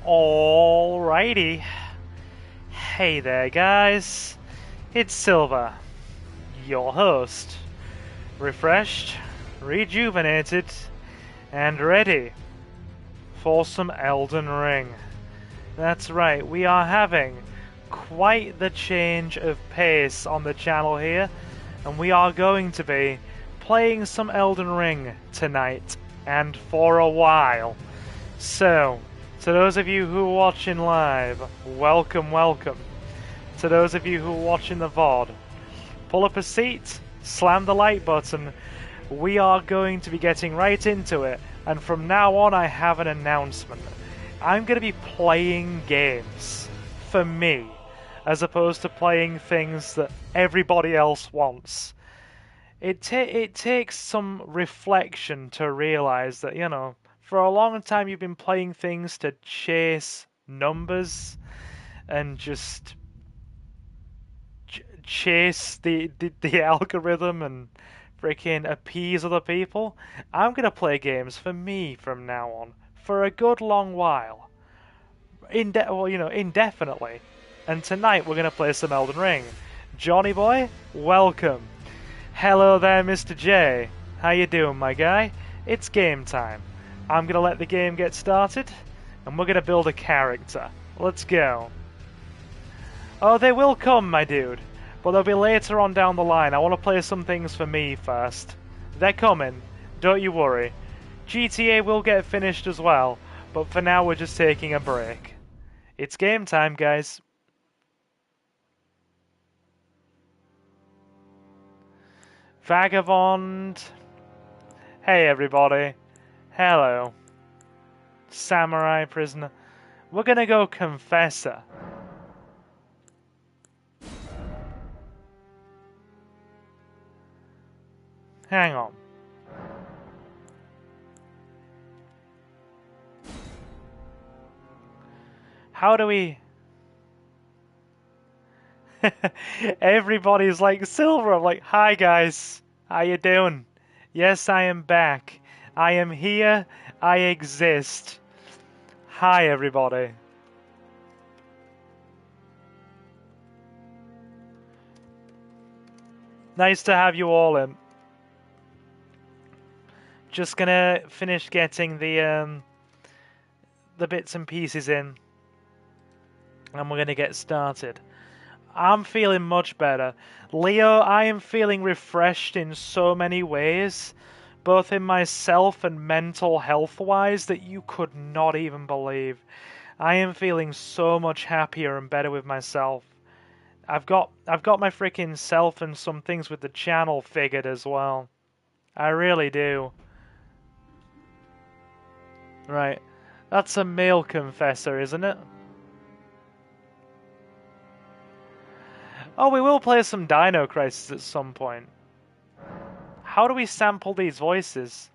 Alrighty. Hey there, guys. It's Silver, your host. Refreshed, rejuvenated, and ready for some Elden Ring. That's right, we are having quite the change of pace on the channel here, and we are going to be playing some Elden Ring tonight and for a while. So, to those of you who are watching live, welcome, welcome. To those of you who are watching the VOD, pull up a seat, slam the like button. We are going to be getting right into it, and from now on I have an announcement. I'm going to be playing games for me, as opposed to playing things that everybody else wants. It takes some reflection to realize that, for a long time you've been playing things to chase numbers and just chase the algorithm and freaking appease other people. I'm gonna play games for me from now on for a good long while, indefinitely. And tonight we're gonna play some Elden Ring. Johnny boy, welcome. Hello there, Mr. J. How you doing, my guy? It's game time. I'm gonna let the game get started, and we're gonna build a character. Let's go. Oh, they will come, my dude, but they'll be later on down the line. I want to play some things for me first. They're coming, don't you worry. GTA will get finished as well, but for now we're just taking a break. It's game time, guys. Vagabond. Hey, everybody. Hello. Samurai prisoner. We're gonna go Confessor. Hang on. How do we... Everybody's like, Silver. I'm like, hi guys. How you doing? Yes, I am back. I am here. I exist. Hi, everybody. Nice to have you all in. Just gonna finish getting the bits and pieces in, and we're gonna get started. I'm feeling much better. Leo, I am feeling refreshed in so many ways, both in myself and mental health-wise, that you could not even believe. I am feeling so much happier and better with myself. I've got my freaking self and some things with the channel figured as well. I really do. Right. That's a male confessor, isn't it? Oh, we will play some Dino Crisis at some point. How do we sample these voices?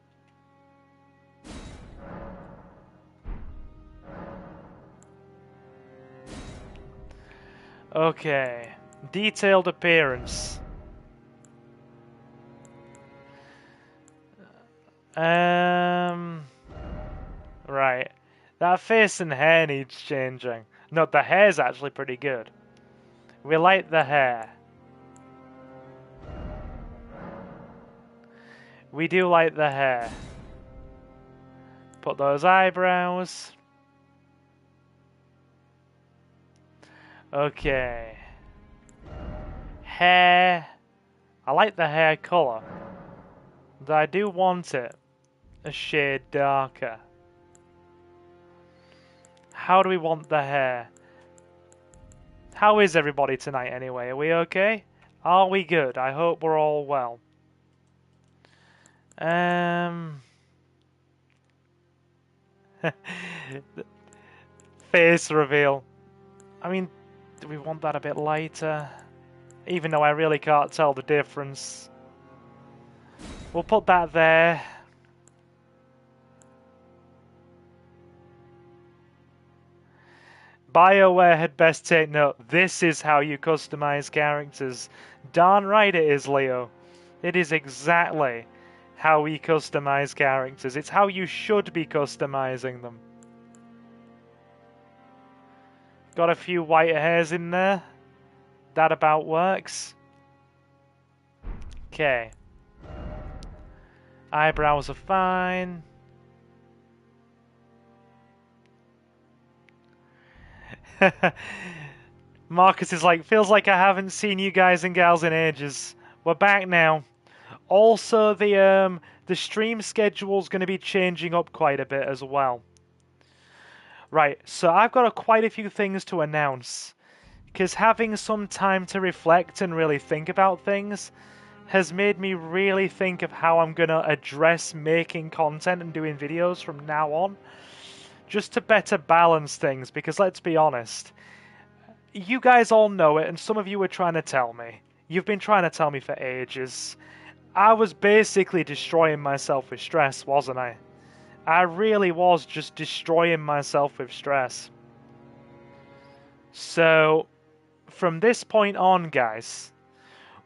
Okay. Detailed appearance. Right. That face and hair needs changing. No, the hair's actually pretty good. We like the hair. We do like the hair. Put those eyebrows. Okay. Hair. I like the hair colour. But I do want it a shade darker. How do we want the hair? How is everybody tonight anyway? Are we okay? Are we good? I hope we're all well. Face reveal. I mean, do we want that a bit lighter? Even though I really can't tell the difference. We'll put that there. BioWare had best take note. This is how you customize characters. Darn right it is, Leo. It is exactly how we customize characters. It's how you should be customizing them. Got a few white hairs in there. That about works. Okay. Eyebrows are fine. Marcus is like, feels like I haven't seen you guys and gals in ages. We're back now. Also, the stream schedule's going to be changing up quite a bit as well. Right, so I've got quite a few things to announce, because having some time to reflect and really think about things has made me really think of how I'm going to address making content and doing videos from now on, just to better balance things, because let's be honest, you guys all know it, and some of you were trying to tell me. You've been trying to tell me for ages. I was basically destroying myself with stress, wasn't I? I really was just destroying myself with stress. So, from this point on, guys,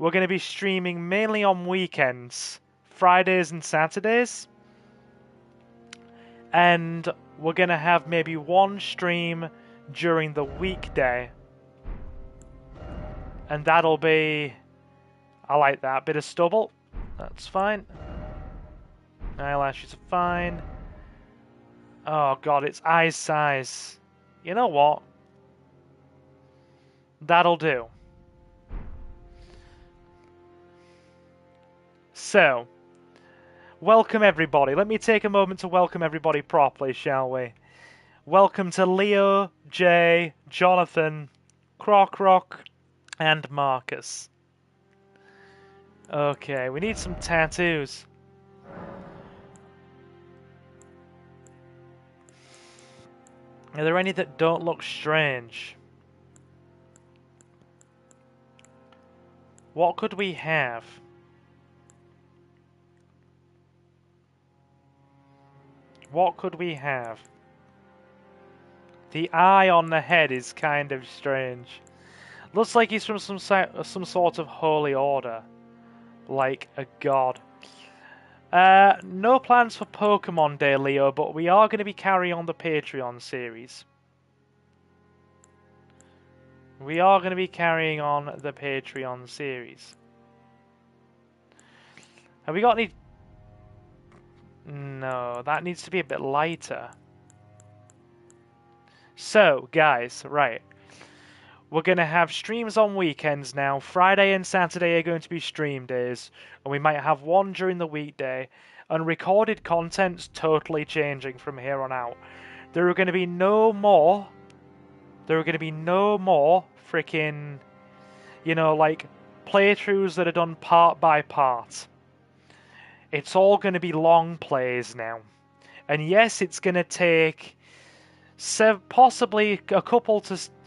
we're going to be streaming mainly on weekends, Fridays and Saturdays. And we're going to have maybe one stream during the weekday. And that'll be... I like that. Bit of stubble. That's fine. Eyelashes are fine. Oh god, it's eye size. You know what? That'll do. So, welcome everybody. Let me take a moment to welcome everybody properly, shall we? Welcome to Leo, Jay, Jonathan, Croc, and Marcus. Okay, we need some tattoos. Are there any that don't look strange? What could we have? What could we have? The eye on the head is kind of strange. Looks like he's from some sort of holy order. Like a god. No plans for Pokemon Day, Leo, but we are going to be carrying on the Patreon series. We are going to be carrying on the Patreon series. Have we got any... No, that needs to be a bit lighter. So, guys, right. We're going to have streams on weekends now. Friday and Saturday are going to be stream days. And we might have one during the weekday. And recorded content's totally changing from here on out. There are going to be no more... There are going to be no more freaking... You know, like, playthroughs that are done part by part. It's all going to be long plays now. And yes, it's going to take... possibly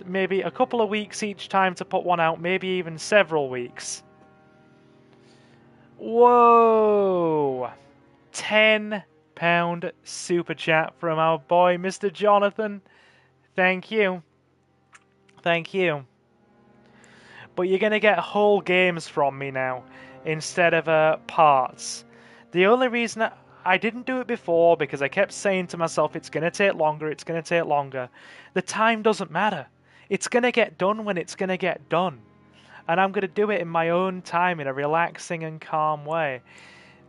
maybe a couple of weeks each time to put one out, maybe even several weeks. Whoa! £10 super chat from our boy Mr. Jonathan. Thank you. Thank you. But you're going to get whole games from me now, instead of parts. The only reason I didn't do it before, because I kept saying to myself, it's going to take longer, it's going to take longer. The time doesn't matter. It's going to get done when it's going to get done. And I'm going to do it in my own time, in a relaxing and calm way.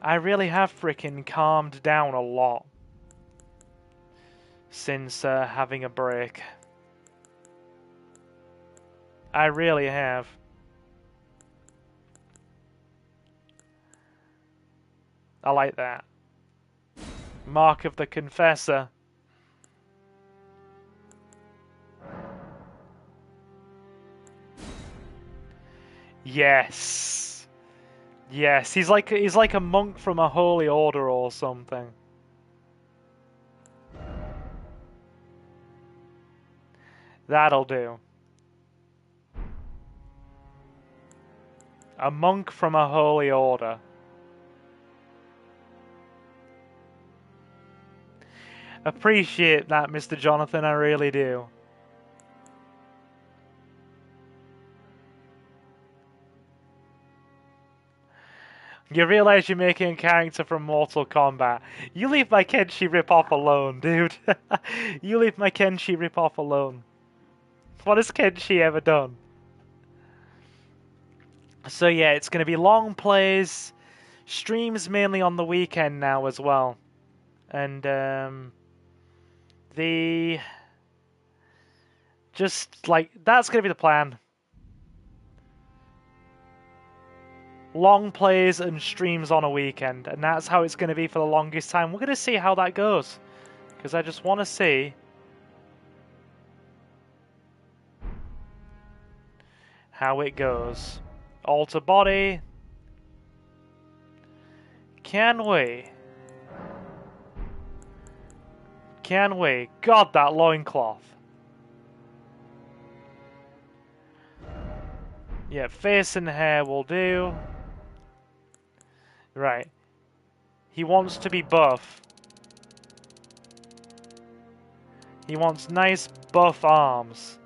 I really have freaking calmed down a lot since having a break. I really have. I like that. Mark of the Confessor. Yes. Yes, he's like a monk from a holy order or something. That'll do. A monk from a holy order. Appreciate that, Mr. Jonathan, I really do. You realize you're making a character from Mortal Kombat. You leave my Kenshi ripoff alone, dude. You leave my Kenshi ripoff alone. What has Kenshi ever done? So yeah, it's going to be long plays, streams mainly on the weekend now as well. And the... Just, like, that's going to be the plan. Long plays and streams on a weekend, and that's how it's going to be for the longest time. We're going to see how that goes, because I just want to see how it goes. Alter body. Can we? Can we? God, that loincloth. Yeah, face and hair will do. Right. He wants to be buff. He wants nice buff arms.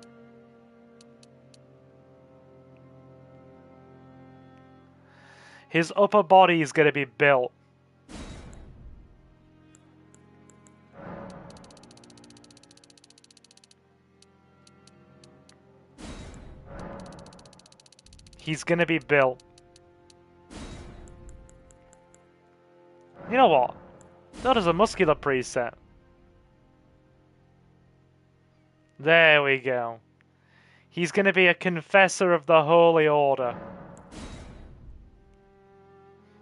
His upper body is going to be built. He's going to be built. You know what? That is a muscular preset. There we go. He's going to be a confessor of the Holy Order.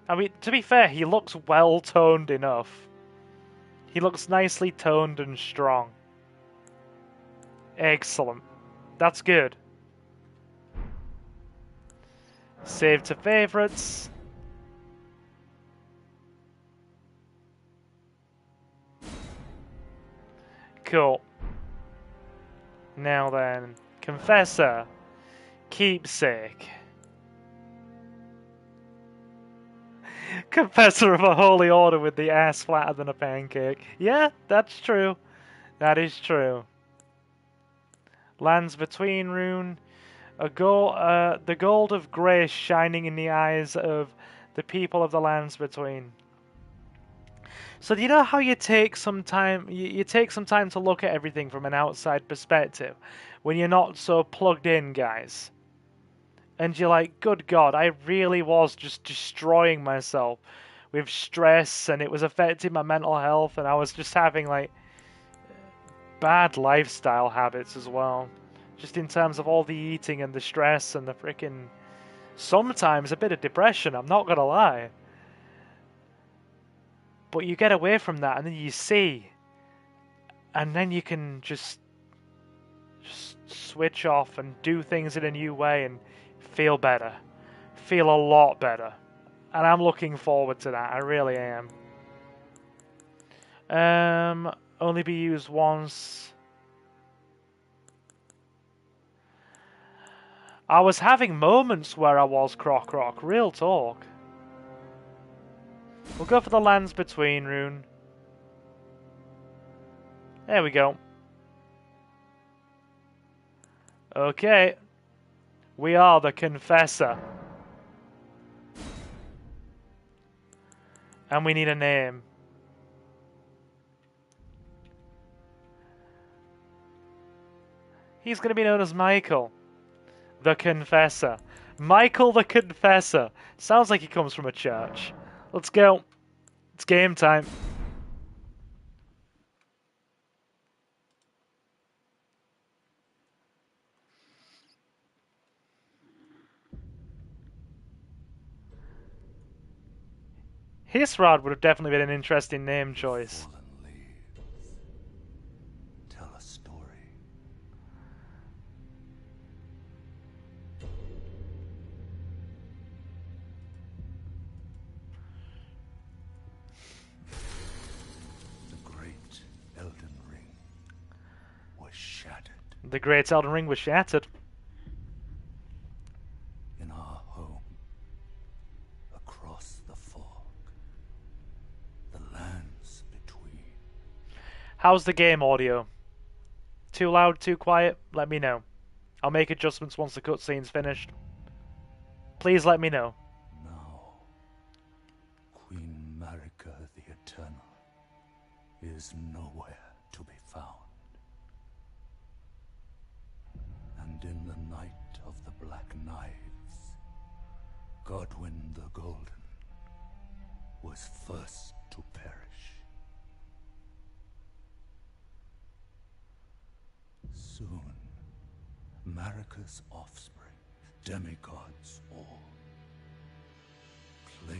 I mean, to be fair, he looks well-toned enough. He looks nicely toned and strong. Excellent. That's good. Save to favorites. Cool. Now then, Confessor, Keepsake. Confessor of a Holy Order with the ass flatter than a pancake. Yeah, that's true. That is true. Lands Between rune. The gold of grace shining in the eyes of the people of the Lands Between. So do you know how you take some time? You take some time to look at everything from an outside perspective, when you're not so plugged in, guys. And you're like, good God, I really was just destroying myself with stress, and it was affecting my mental health, and I was just having like bad lifestyle habits as well. Just in terms of all the eating and the stress and the freaking... Sometimes a bit of depression, I'm not gonna lie. But you get away from that and then you see. And then you can just switch off and do things in a new way and feel better. Feel a lot better. And I'm looking forward to that, I really am. Only be used once. I was having moments where I was croc, real talk. We'll go for the Lands Between rune. There we go. Okay. We are the Confessor. And we need a name. He's going to be known as Michael the Confessor. Michael the Confessor. Sounds like he comes from a church. Let's go. It's game time. Hisrod would have definitely been an interesting name choice. Tell a story. The great Elden Ring was shattered. The great Elden Ring was shattered. In our home, across the fog, the lands between. How's the game audio? Too loud, too quiet? Let me know. I'll make adjustments once the cutscene's finished. Please let me know. Now, Queen Marika the Eternal is nowhere to be found. in the night of the Black Knives, Godwyn the Golden was first to perish. Soon, Marika's offspring, demigods all, claimed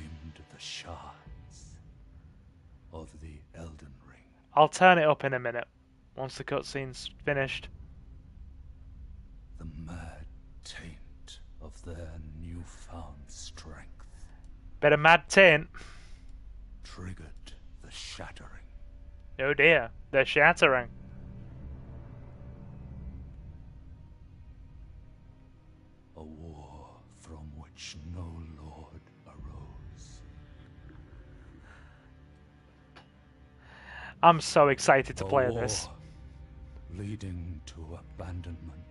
the shards of the Elden Ring. I'll turn it up in a minute, once the cutscene's finished. The mad taint of their newfound strength Bit of mad taint. triggered the shattering. Oh dear, they're shattering. A war from which no lord arose. I'm so excited to A play war this. leading to abandonment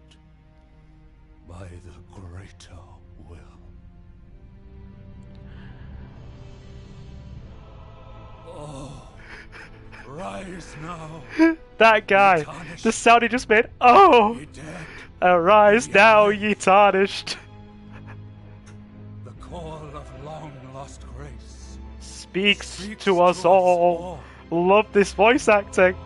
by the greater will. Oh, rise now. That guy, the sound he just made. Oh! Ye dead, Arise now, ye tarnished. the call of long lost grace Speaks to us all. Love this voice acting.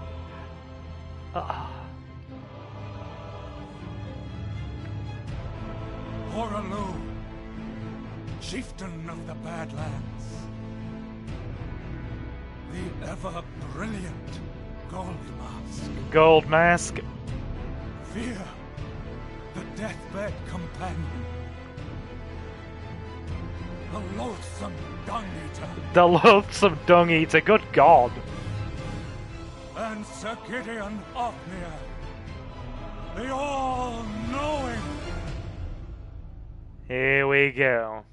Horalu, chieftain of the Badlands, the ever-brilliant Goldmask. Gold mask. Fear, the deathbed companion, the loathsome dung-eater, The loathsome dung eater. Good God. and Sir Gideon Ofnir, the all-knowing. Here we go.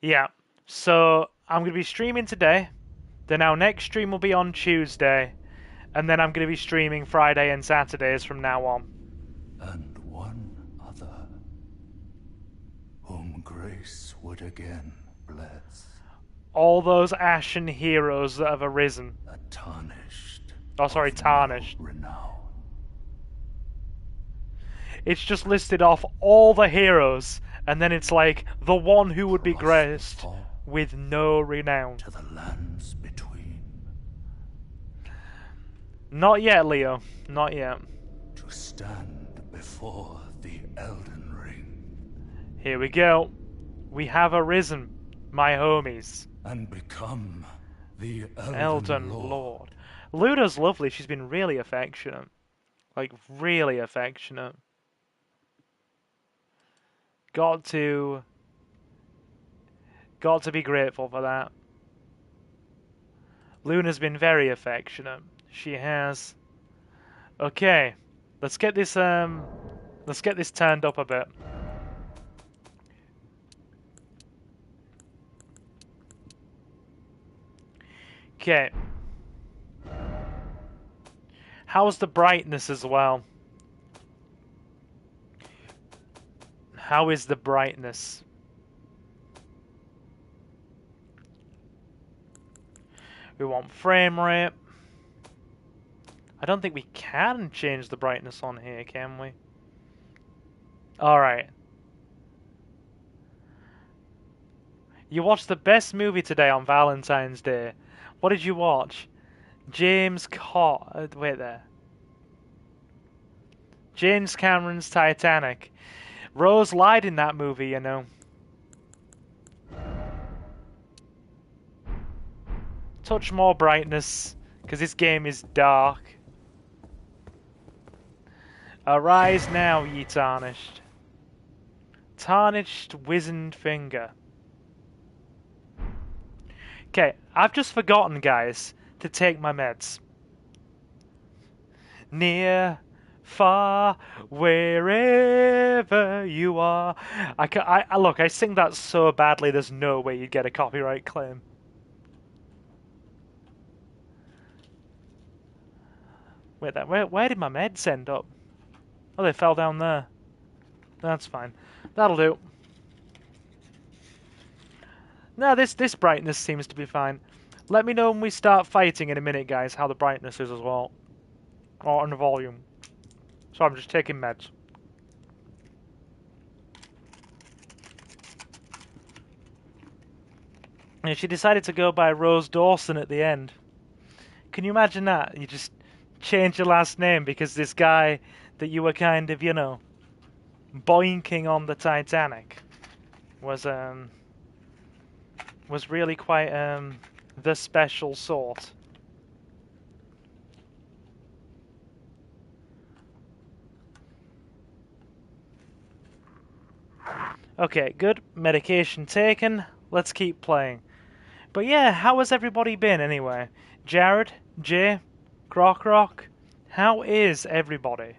Yeah, so I'm going to be streaming today. Then our next stream will be on Tuesday. And then I'm going to be streaming Friday and Saturdays from now on. And one other, whom grace would again bless, All those ashen heroes that have arisen. a tarnished. Oh, sorry, of no tarnished. renown. It's just listed off all the heroes. And then it's like, the one who would be Cross the graced fall with no renown. to the lands between, Not yet, Leo. Not yet. to stand before the Elden Ring, Here we go. We have arisen, my homies. and become the Elden Lord. Luda's lovely. She's been really affectionate. Like, really affectionate. Got to be grateful for that. Luna's been very affectionate. She has. Okay, let's get this turned up a bit. Okay. How's the brightness as well? How is the brightness? We want frame rate. I don't think we can change the brightness on here, can we? Alright. You watched the best movie today on Valentine's Day. What did you watch? James Cameron's Titanic. Rose lied in that movie, you know. Touch more brightness, because this game is dark. Arise now, ye tarnished. Tarnished wizened finger. Okay, I've just forgotten, guys, to take my meds. Near, far, wherever you are. Look, I sing that so badly, there's no way you'd get a copyright claim. Wait, where did my meds end up? Oh, they fell down there. That's fine. That'll do. No, this brightness seems to be fine. Let me know when we start fighting in a minute, guys, how the brightness is as well. or on the volume. So I'm just taking meds. And she decided to go by Rose Dawson at the end. Can you imagine that? You just change your last name because this guy that you were kind of, you know, boinking on the Titanic was really quite the special sort. Okay, good. Medication taken. Let's keep playing. But yeah, how has everybody been anyway? Jared, Jay, Croc, how is everybody?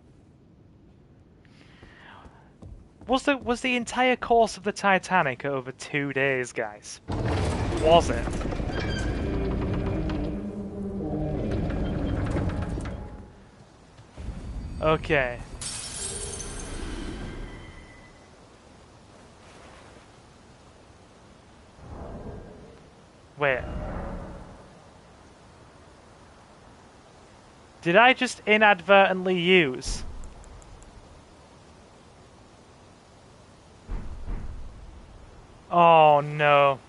Was the entire course of the Titanic over 2 days, guys? Was it? Okay. Wait. Did I just inadvertently use? Oh no.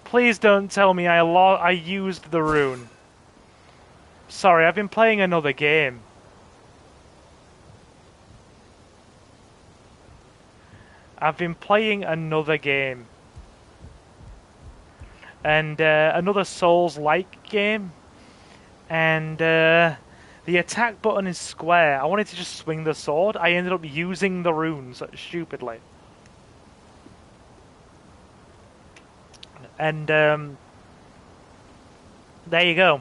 Please don't tell me I used the rune. Sorry, I've been playing another game. I've been playing another game. And another Souls-like game. And the attack button is square. I wanted to just swing the sword. I ended up using the runes stupidly. And there you go.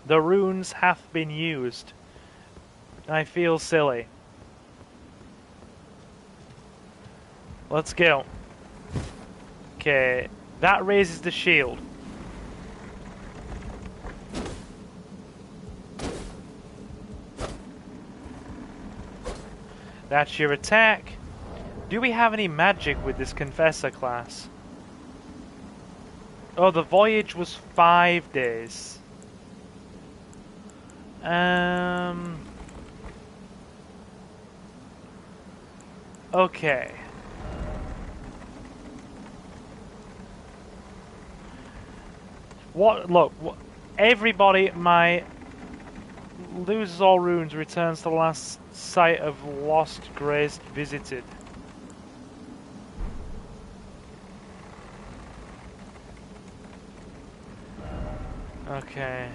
The runes have been used. I feel silly. Let's go. Okay, that raises the shield. That's your attack. Do we have any magic with this Confessor class? Oh, the voyage was 5 days. Okay. Look, everybody, my loses all runes, returns to the last site of lost grace visited. Okay.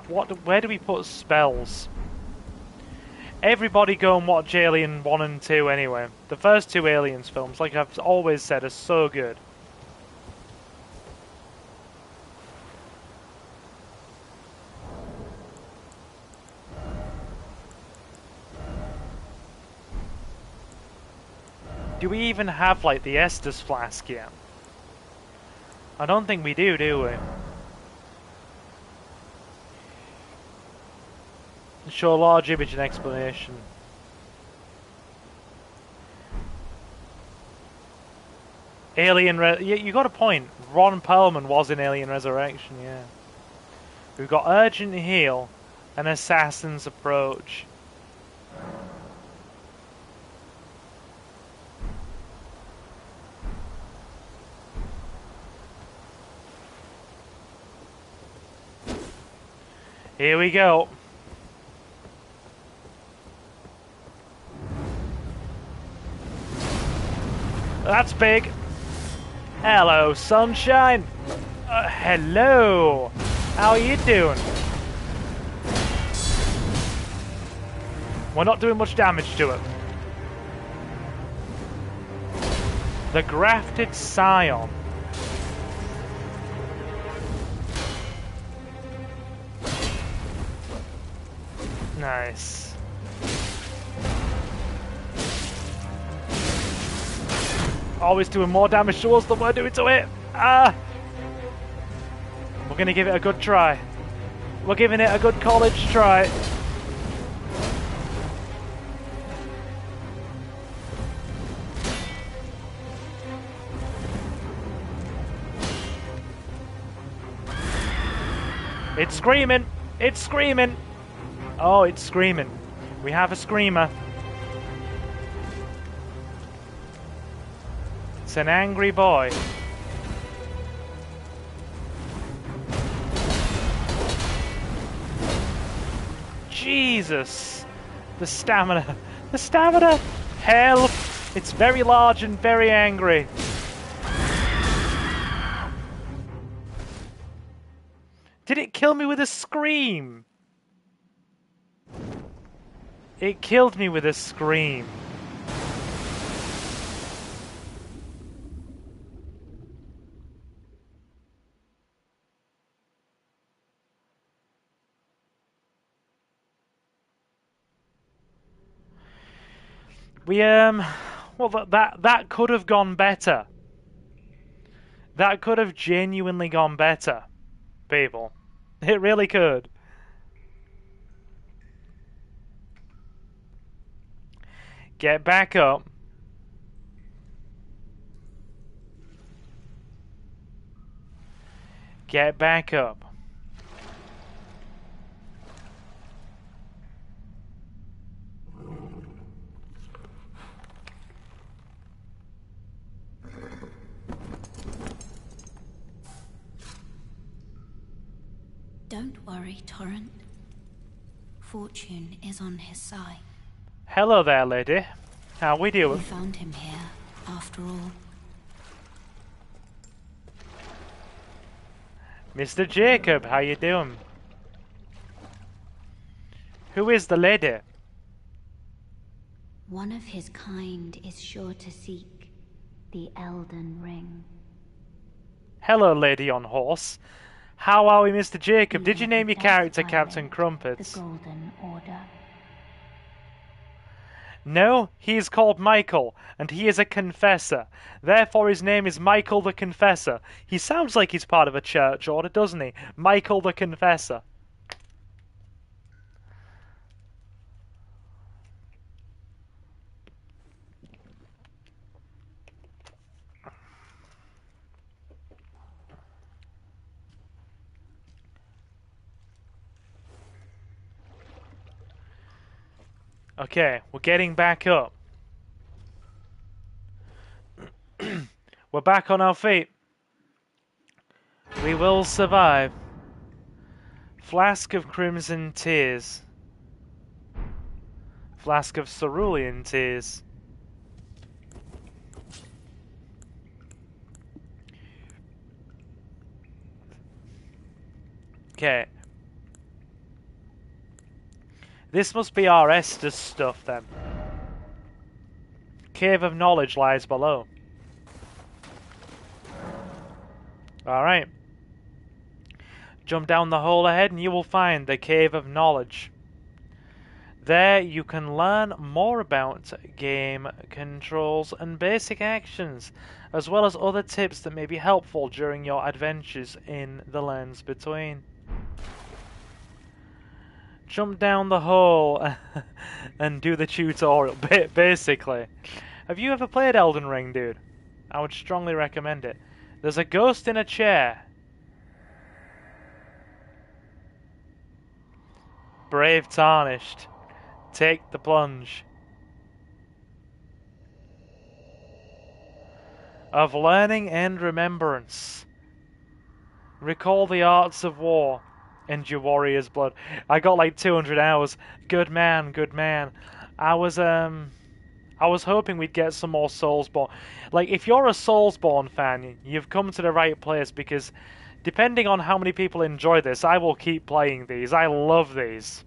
Where do we put spells? Everybody go and watch Alien 1 and 2 anyway. The first 2 Aliens films, like I've always said, are so good. Do we even have, like, the Estus flask yet? I don't think we do we? Show large image and explanation. You got a point. Ron Perlman was in Alien Resurrection, yeah. We've got Urgent Heal and Assassin's Approach. Here we go. That's big. Hello, sunshine. Hello. How are you doing? We're not doing much damage to it. The Grafted Scion. Nice. Always doing more damage to us than we're doing to it. Ah! We're gonna give it a good try. We're giving it a good college try. It's screaming! It's screaming! Oh, it's screaming. We have a screamer. It's an angry boy. Jesus! The stamina. The stamina! Help! It's very large and very angry. Did it kill me with a scream? It killed me with a scream. Well, that could have gone better. That could have genuinely gone better, people. It really could. Get back up. Get back up. Don't worry, Torrent. Fortune is on his side. Hello there, lady. How we doing? We found him here, after all. Mr. Jacob, how you doing? Who is the lady? One of his kind is sure to seek the Elden Ring. Hello, lady on horse. How are we, Mr. Jacob? Did you name your character Captain Crumpets? The Golden Order. No, he is called Michael, and he is a confessor. Therefore his name is Michael the Confessor. He sounds like he's part of a church order, doesn't he? Michael the Confessor. Okay, we're getting back up. We're back on our feet. We will survive. Flask of Crimson Tears. Flask of Cerulean Tears. Okay. This must be our Estus stuff then. Cave of Knowledge lies below. Alright. Jump down the hole ahead and you will find the Cave of Knowledge. There you can learn more about game controls and basic actions, as well as other tips that may be helpful during your adventures in the lands between. Jump down the hole and do the tutorial, basically. Have you ever played Elden Ring, dude? I would strongly recommend it. There's a ghost in a chair. Brave Tarnished. Take the plunge. Of learning and remembrance. Recall the arts of war. And your warrior's blood. I got like 200 hours. Good man, good man. I was hoping we'd get some more Soulsborne. Like, if you're a Soulsborne fan, you've come to the right place, because depending on how many people enjoy this, I will keep playing these. I love these.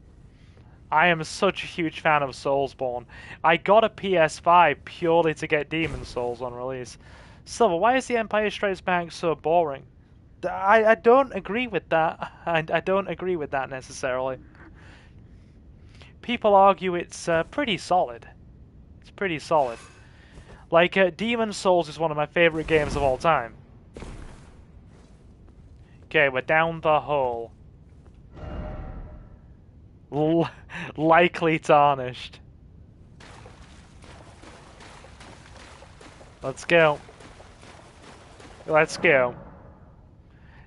I am such a huge fan of Soulsborne. I got a PS5 purely to get Demon Souls on release. Silver, why is the Empire Strikes Back so boring? I don't agree with that. I don't agree with that necessarily. People argue it's pretty solid. It's pretty solid. Like, Demon Souls is one of my favorite games of all time. Okay, we're down the hole. Likely tarnished. Let's go. Let's go.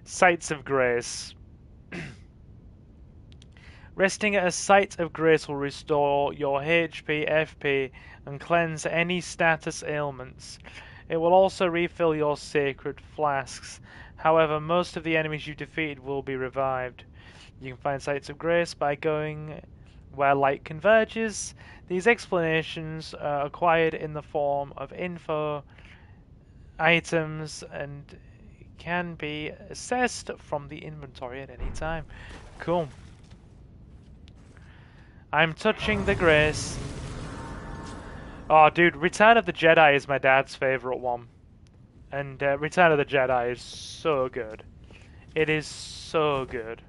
Sights of Grace. Resting at a site of grace will restore your HP, FP, and cleanse any status ailments. It will also refill your sacred flasks. However, most of the enemies you defeated will be revived. You can find sites of grace by going where light converges. These explanations are acquired in the form of info, items, and can be accessed from the inventory at any time. Cool. I'm touching the grace. Oh, dude, Return of the Jedi is my dad's favorite one. And Return of the Jedi is so good. It is so good.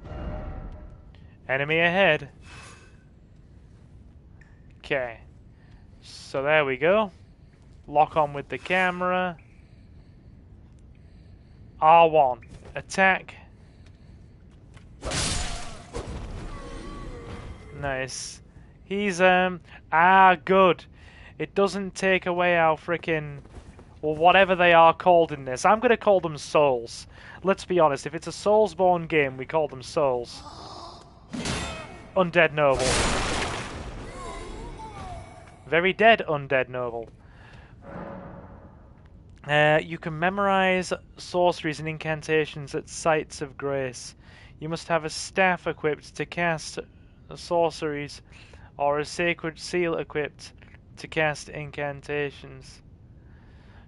Enemy ahead. Okay. So there we go. Lock on with the camera. R1. Attack. Nice. He's, good. It doesn't take away our frickin', or whatever they are called in this. I'm gonna call them souls. Let's be honest, if it's a Soulsborne game, we call them souls. Undead Noble. Very dead Undead Noble. You can memorize sorceries and incantations at sites of grace. You must have a staff equipped to cast sorceries, or a sacred seal equipped to cast incantations.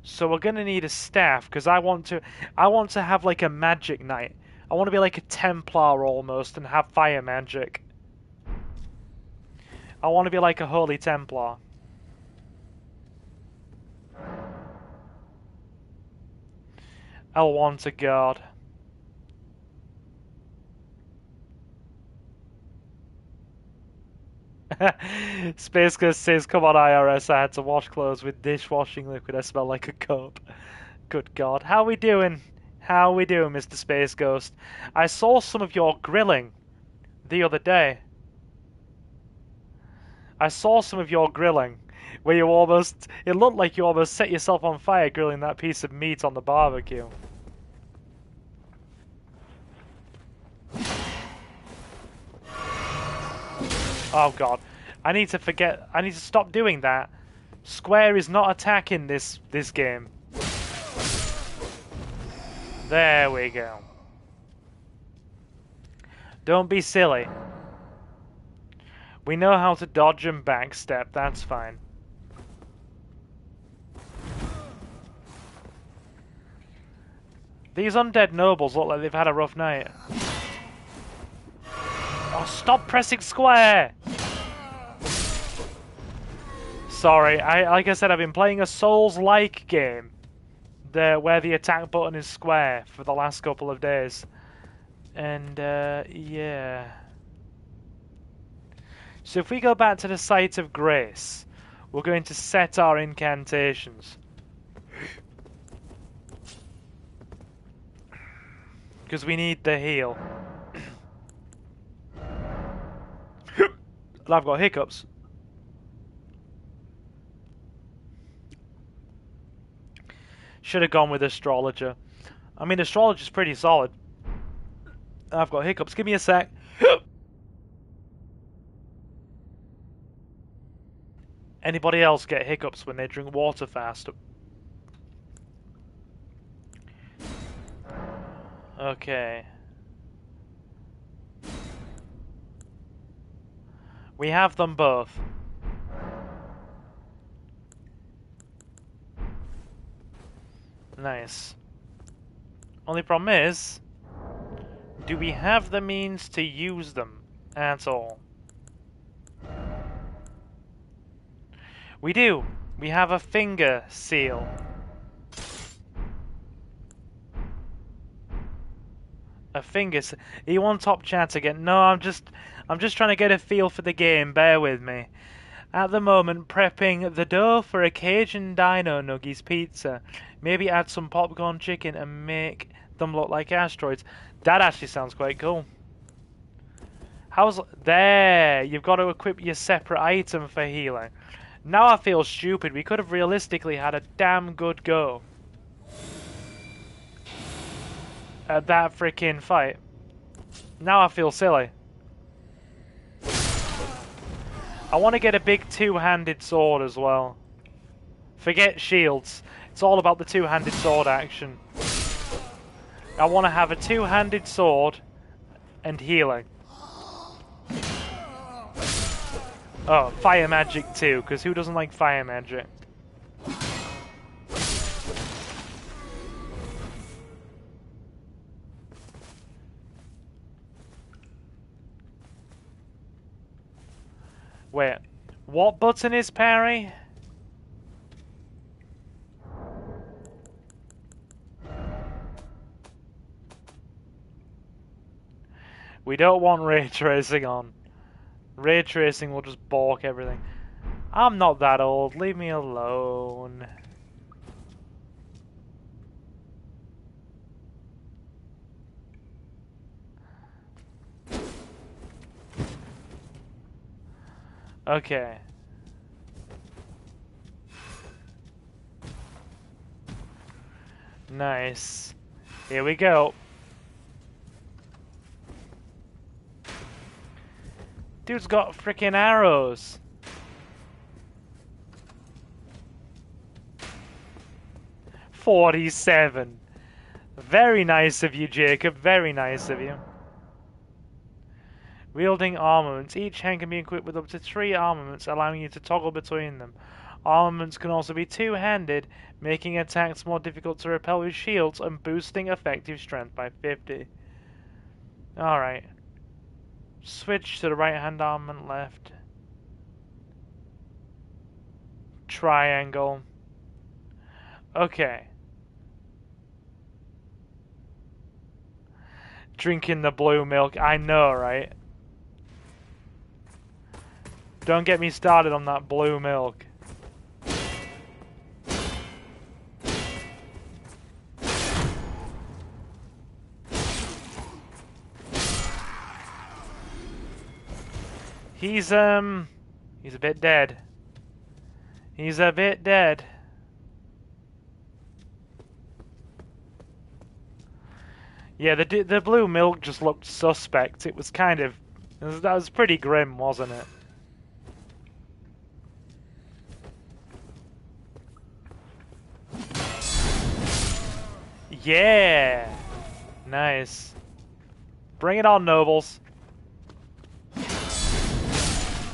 So we're gonna need a staff because I want to have like a magic knight. I want to be like a Templar almost and have fire magic. I want to be like a Holy Templar. L1 to guard. Space Ghost says, come on IRS, I had to wash clothes with dishwashing liquid, I smell like a coat. Good God. How we doing? How we doing, Mr. Space Ghost? I saw some of your grilling the other day. I saw some of your grilling where you almost, it looked like you almost set yourself on fire grilling that piece of meat on the barbecue. Oh God, I need to stop doing that. Square is not attacking this game. There we go. Don't be silly. We know how to dodge and backstep, that's fine. These undead nobles look like they've had a rough night. Oh, stop pressing square! Sorry, like I said, I've been playing a Souls-like game where the attack button is square for the last couple of days. And, yeah. So if we go back to the Site of Grace, we're going to set our incantations. Because we need the heal. And I've got hiccups. Should have gone with Astrologer. I mean, Astrologer's pretty solid. I've got hiccups. Give me a sec. Anybody else get hiccups when they drink water fast? Okay. We have them both. Nice. Only problem is, do we have the means to use them at all? We do. We have a finger seal. A finger seal. Are you on top chat again? No, I'm just trying to get a feel for the game. Bear with me. At the moment, prepping the dough for a Cajun Dino Nuggies pizza. Maybe add some popcorn chicken and make them look like asteroids. That actually sounds quite cool. How's... There! You've got to equip your separate item for healing. Now I feel stupid. We could have realistically had a damn good go at that freaking fight. Now I feel silly. I want to get a big two-handed sword as well. Forget shields. It's all about the two-handed sword action. I want to have a two-handed sword and healing. Oh, fire magic too, because who doesn't like fire magic? Wait, what button is parry? We don't want ray tracing on. Ray tracing will just balk everything. I'm not that old, leave me alone. Okay. Nice. Here we go. Dude's got freaking arrows. $47. Very nice of you, Jacob. Very nice of you. Wielding armaments. Each hand can be equipped with up to 3 armaments, allowing you to toggle between them. Armaments can also be two-handed, making attacks more difficult to repel with shields and boosting effective strength by 50. Alright. Switch to the right-hand armament left. Triangle. Okay. Drinking the blue milk. I know, right? Don't get me started on that blue milk. He's a bit dead. He's a bit dead. Yeah, the blue milk just looked suspect. It was kind of... that was pretty grim, wasn't it? Yeah! Nice. Bring it on, nobles.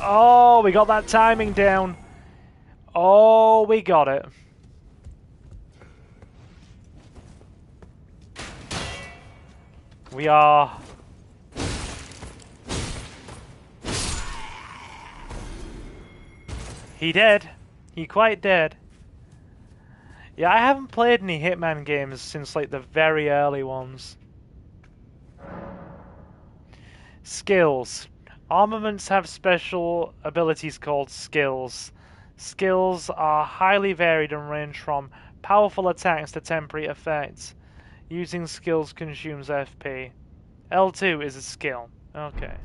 Oh, we got that timing down. Oh, we got it. We are... He dead. He quite dead. Yeah, I haven't played any Hitman games since like the very early ones. Skills. Armaments have special abilities called skills. Skills are highly varied and range from powerful attacks to temporary effects. Using skills consumes FP. L2 is a skill. Okay.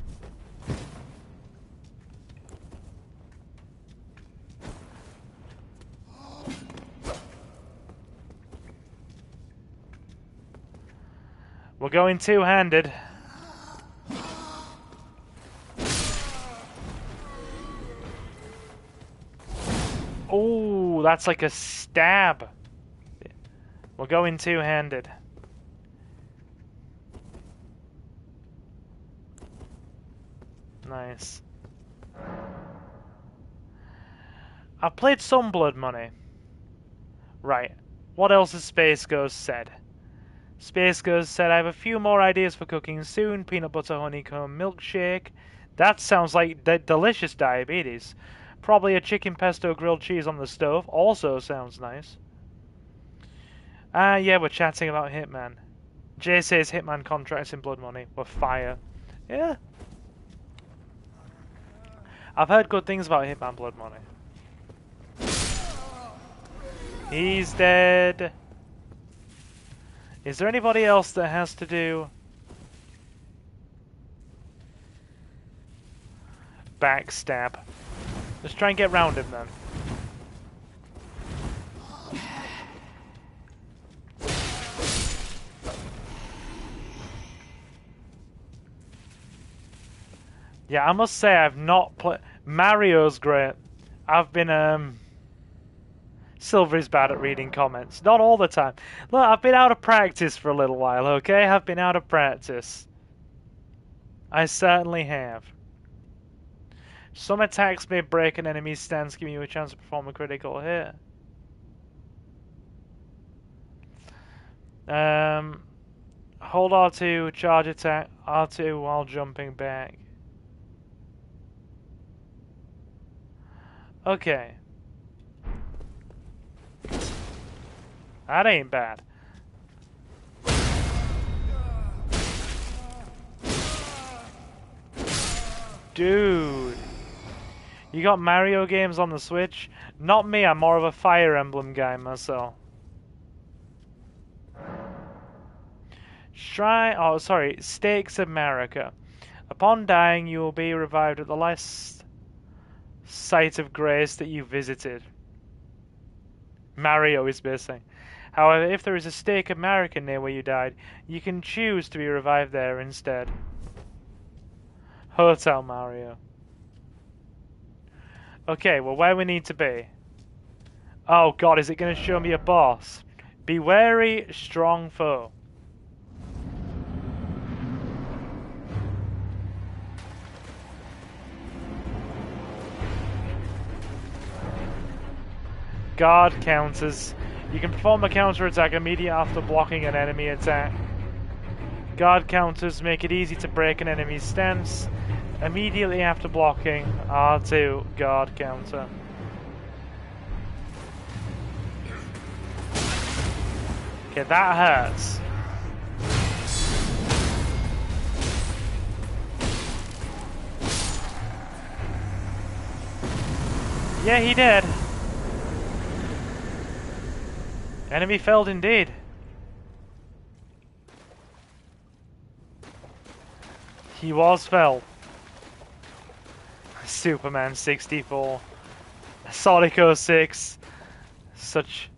We're going two-handed. Oh, that's like a stab. We're going two-handed. Nice. I've played some Blood Money. Right. What else has Space Ghost said? Space Ghost said, I have a few more ideas for cooking soon. Peanut butter honeycomb milkshake. That sounds like delicious diabetes. Probably a chicken pesto grilled cheese on the stove. Also sounds nice. Yeah, we're chatting about Hitman. Jay says Hitman contracts in Blood Money were fire. Yeah. I've heard good things about Hitman Blood Money. He's dead. Is there anybody else that has to do... backstab? Let's try and get round him then. Yeah, I must say I've not played... Mario's great. I've been Silver is bad at reading comments. Not all the time. Look, I've been out of practice for a little while, okay? I've been out of practice. I certainly have. Some attacks may break an enemy's stance, giving you a chance to perform a critical hit. Hold R2, charge attack, R2 while jumping back. Okay. That ain't bad. Dude. You got Mario games on the Switch? Not me, I'm more of a Fire Emblem guy myself. Stakes America. Upon dying, you will be revived at the last site of grace that you visited. Mario is missing. However, if there is a Stake America near where you died, you can choose to be revived there instead. Hotel Mario. Okay, well, where we need to be. Oh god, is it going to show me a boss? Be wary, strong foe. Guard counters. You can perform a counter attack immediately after blocking an enemy attack. Guard counters make it easy to break an enemy's stance. Immediately after blocking, R2 guard counter. Okay, that hurts. Yeah, he did. Enemy felled indeed. He was felled. Superman 64. Sonic 06. Such...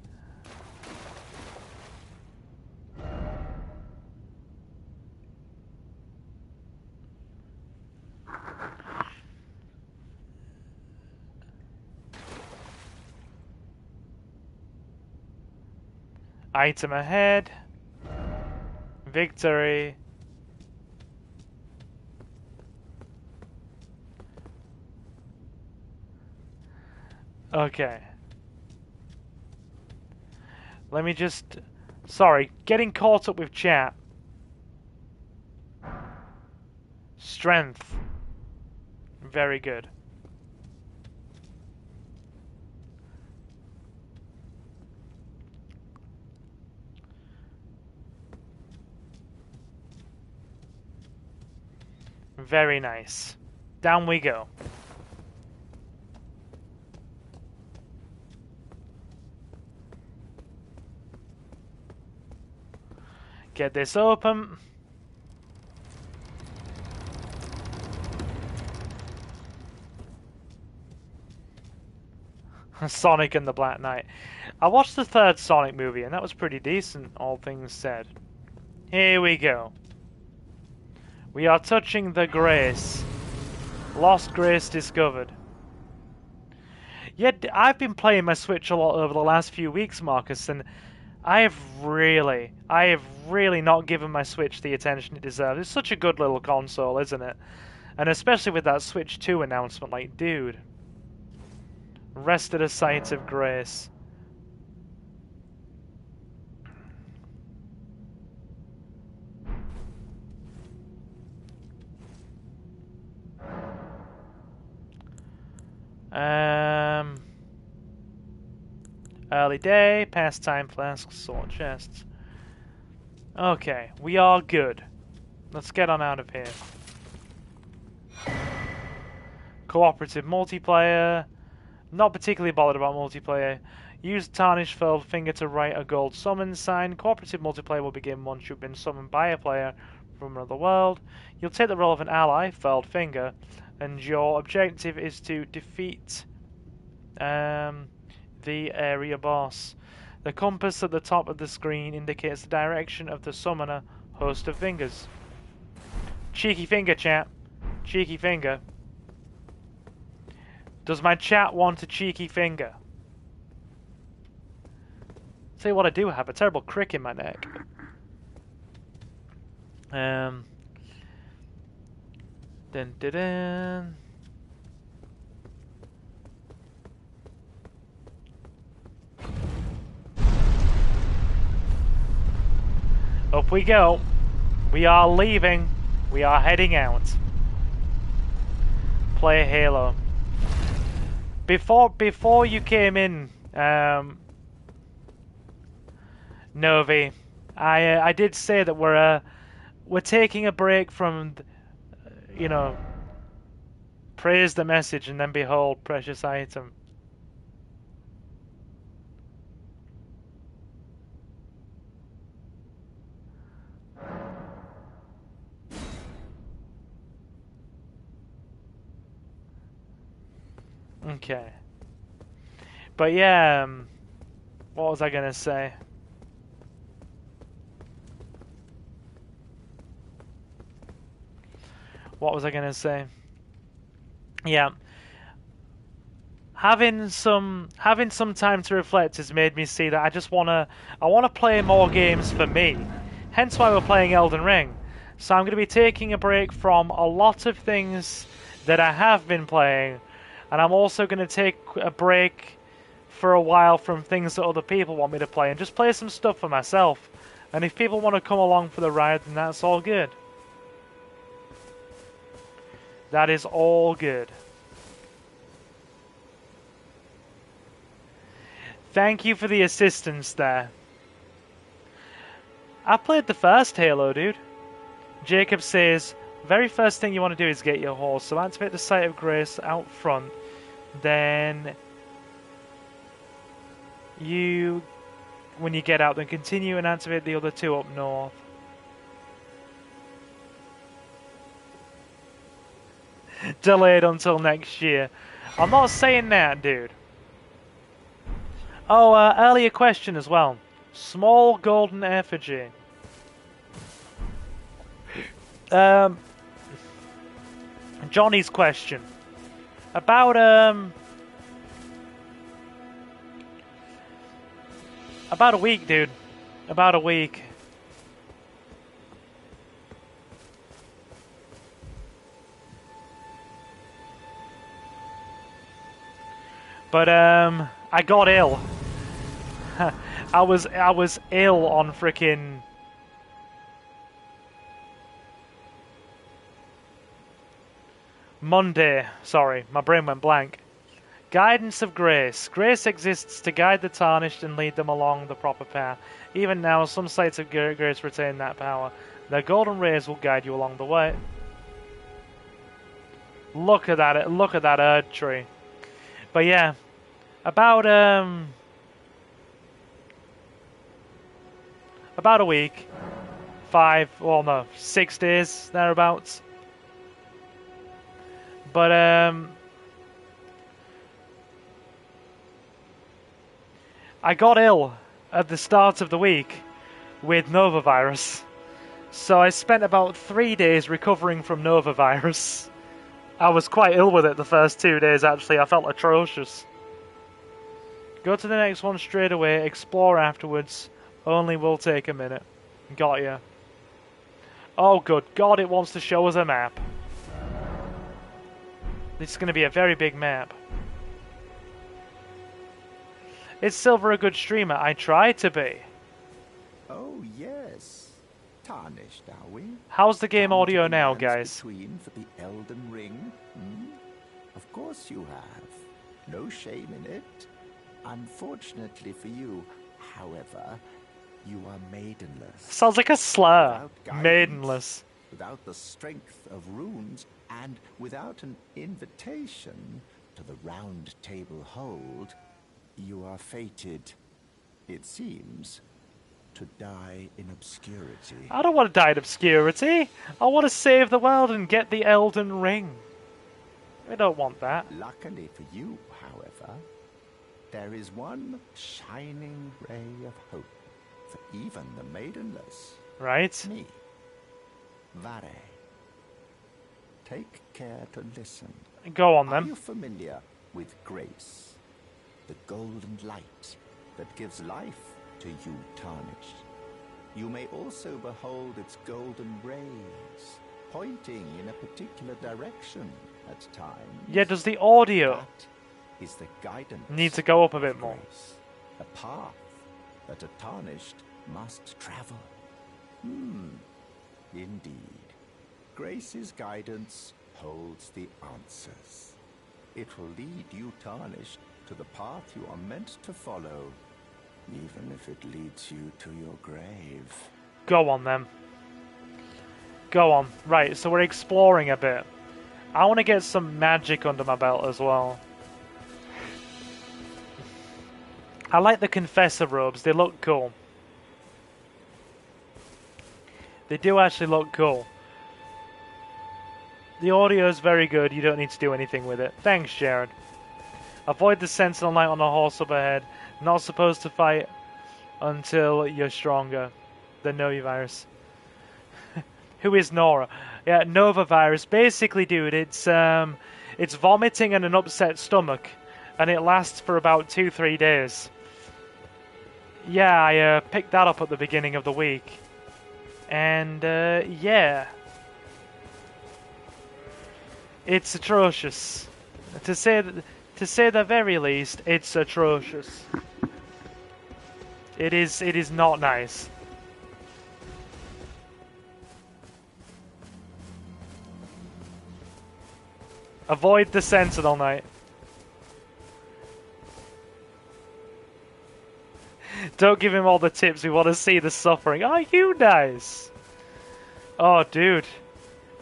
Item ahead. Victory. Okay. Let me just... Sorry, getting caught up with chat. Strength. Very good. Very nice. Down we go. Get this open. Sonic and the Black Knight. I watched the third Sonic movie and that was pretty decent, all things said. Here we go. We are touching the grace. Lost grace discovered. Yet I've been playing my Switch a lot over the last few weeks, Marcus, and I have really not given my Switch the attention it deserves. It's such a good little console, isn't it? And especially with that Switch 2 announcement, like, dude. Rest at a site of grace. Early day, pastime flasks, sword chests. Okay, we are good. Let's get on out of here. Cooperative multiplayer. Not particularly bothered about multiplayer. Use tarnished furled finger to write a gold summon sign. Cooperative multiplayer will begin once you've been summoned by a player from another world. You'll take the role of an ally, furled finger, and your objective is to defeat the area boss. The compass at the top of the screen indicates the direction of the summoner, host of fingers. Cheeky finger, chap. Cheeky finger. Does my chat want a cheeky finger? Tell you what, I do have a terrible crick in my neck. Dun dun dun. Up we go. We are leaving. We are heading out. Play Halo. Before you came in, Novi, I did say that we're taking a break from, you know, praise the message and then behold precious item. Okay. But yeah, what was I gonna say? What was I gonna say? Yeah. Having some time to reflect has made me see that I wanna play more games for me. Hence why we're playing Elden Ring. So I'm gonna be taking a break from a lot of things that I have been playing, and I'm also gonna take a break for a while from things that other people want me to play and just play some stuff for myself. And if people want to come along for the ride, then that's all good. That is all good. Thank you for the assistance there. I played the first Halo, dude. Jacob says, very first thing you want to do is get your horse. So activate the Sight of Grace out front. Then when you get out, then continue and activate the other two up north. Delayed until next year. I'm not saying that, dude. Oh, earlier question as well. Small golden effigy. Johnny's question. About a week, dude. About a week. But I got ill. I was ill on frickin' Monday. Sorry, my brain went blank. Guidance of Grace. Grace exists to guide the tarnished and lead them along the proper path. Even now, some sites of Grace retain that power. Their golden rays will guide you along the way. Look at that! Look at that Erd tree. But yeah, about a week, 6 days thereabouts. But I got ill at the start of the week with Novavirus. So I spent about 3 days recovering from Novavirus. I was quite ill with it the first 2 days, actually. I felt atrocious. Go to the next one straight away, explore afterwards. Only will take a minute. Got ya. Oh, good God, it wants to show us a map. This is going to be a very big map. Is Silver a good streamer? I try to be. Oh, yes. Tarnished, are we? How's the game audio now, guys? Between for the Elden Ring? Of course you have. No shame in it. Unfortunately for you, however, you are maidenless. Sounds like a slur. Guidance, Maidenless. Without the strength of runes, and without an invitation to the Round Table Hold, you are fated, it seems, to die in obscurity. I don't want to die in obscurity. I want to save the world and get the Elden Ring. I don't want that. Luckily for you, however, there is one shining ray of hope for even the maidenless. Right? Me. Vare. Take care to listen. Go on Are then. you familiar with grace, the golden light that gives life to you tarnished. You may also behold its golden rays, pointing in a particular direction at times. Yeah, does the audio That is the guidance need to go up a bit of more? grace, a path that a tarnished must travel. Indeed. Grace's guidance holds the answers. It will lead you tarnished to the path you are meant to follow, even if it leads you to your grave. Go on then. Go on. Right, so we're exploring a bit. I want to get some magic under my belt as well. I like the Confessor robes, they look cool. They do actually look cool. The audio is very good, you don't need to do anything with it. Thanks, Jared. Avoid the Sentinel Knight on the horse up ahead. Not supposed to fight until you're stronger. The Nova virus. Who is Nora? Yeah, Nova virus. Basically, dude, it's vomiting and an upset stomach, and it lasts for about 2-3 days. Yeah, I picked that up at the beginning of the week, and yeah, it's atrocious. To say the very least, it's atrocious. It is not nice. Avoid the Sentinel Knight. Don't give him all the tips, we want to see the suffering. Are you nice? Oh, dude.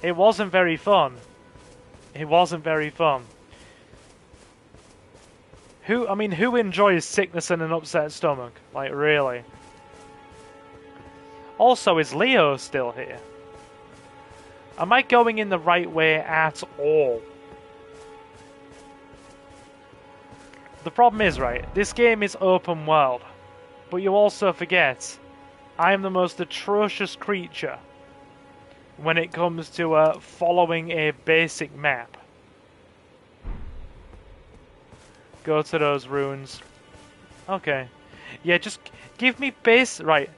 It wasn't very fun. It wasn't very fun. Who enjoys sickness and an upset stomach? Like, really? Also, is Leo still here? Am I going in the right way at all? The problem is, right, this game is open world, but you also forget I am the most atrocious creature when it comes to following a basic map. Go to those ruins. Okay. Yeah, just give me right.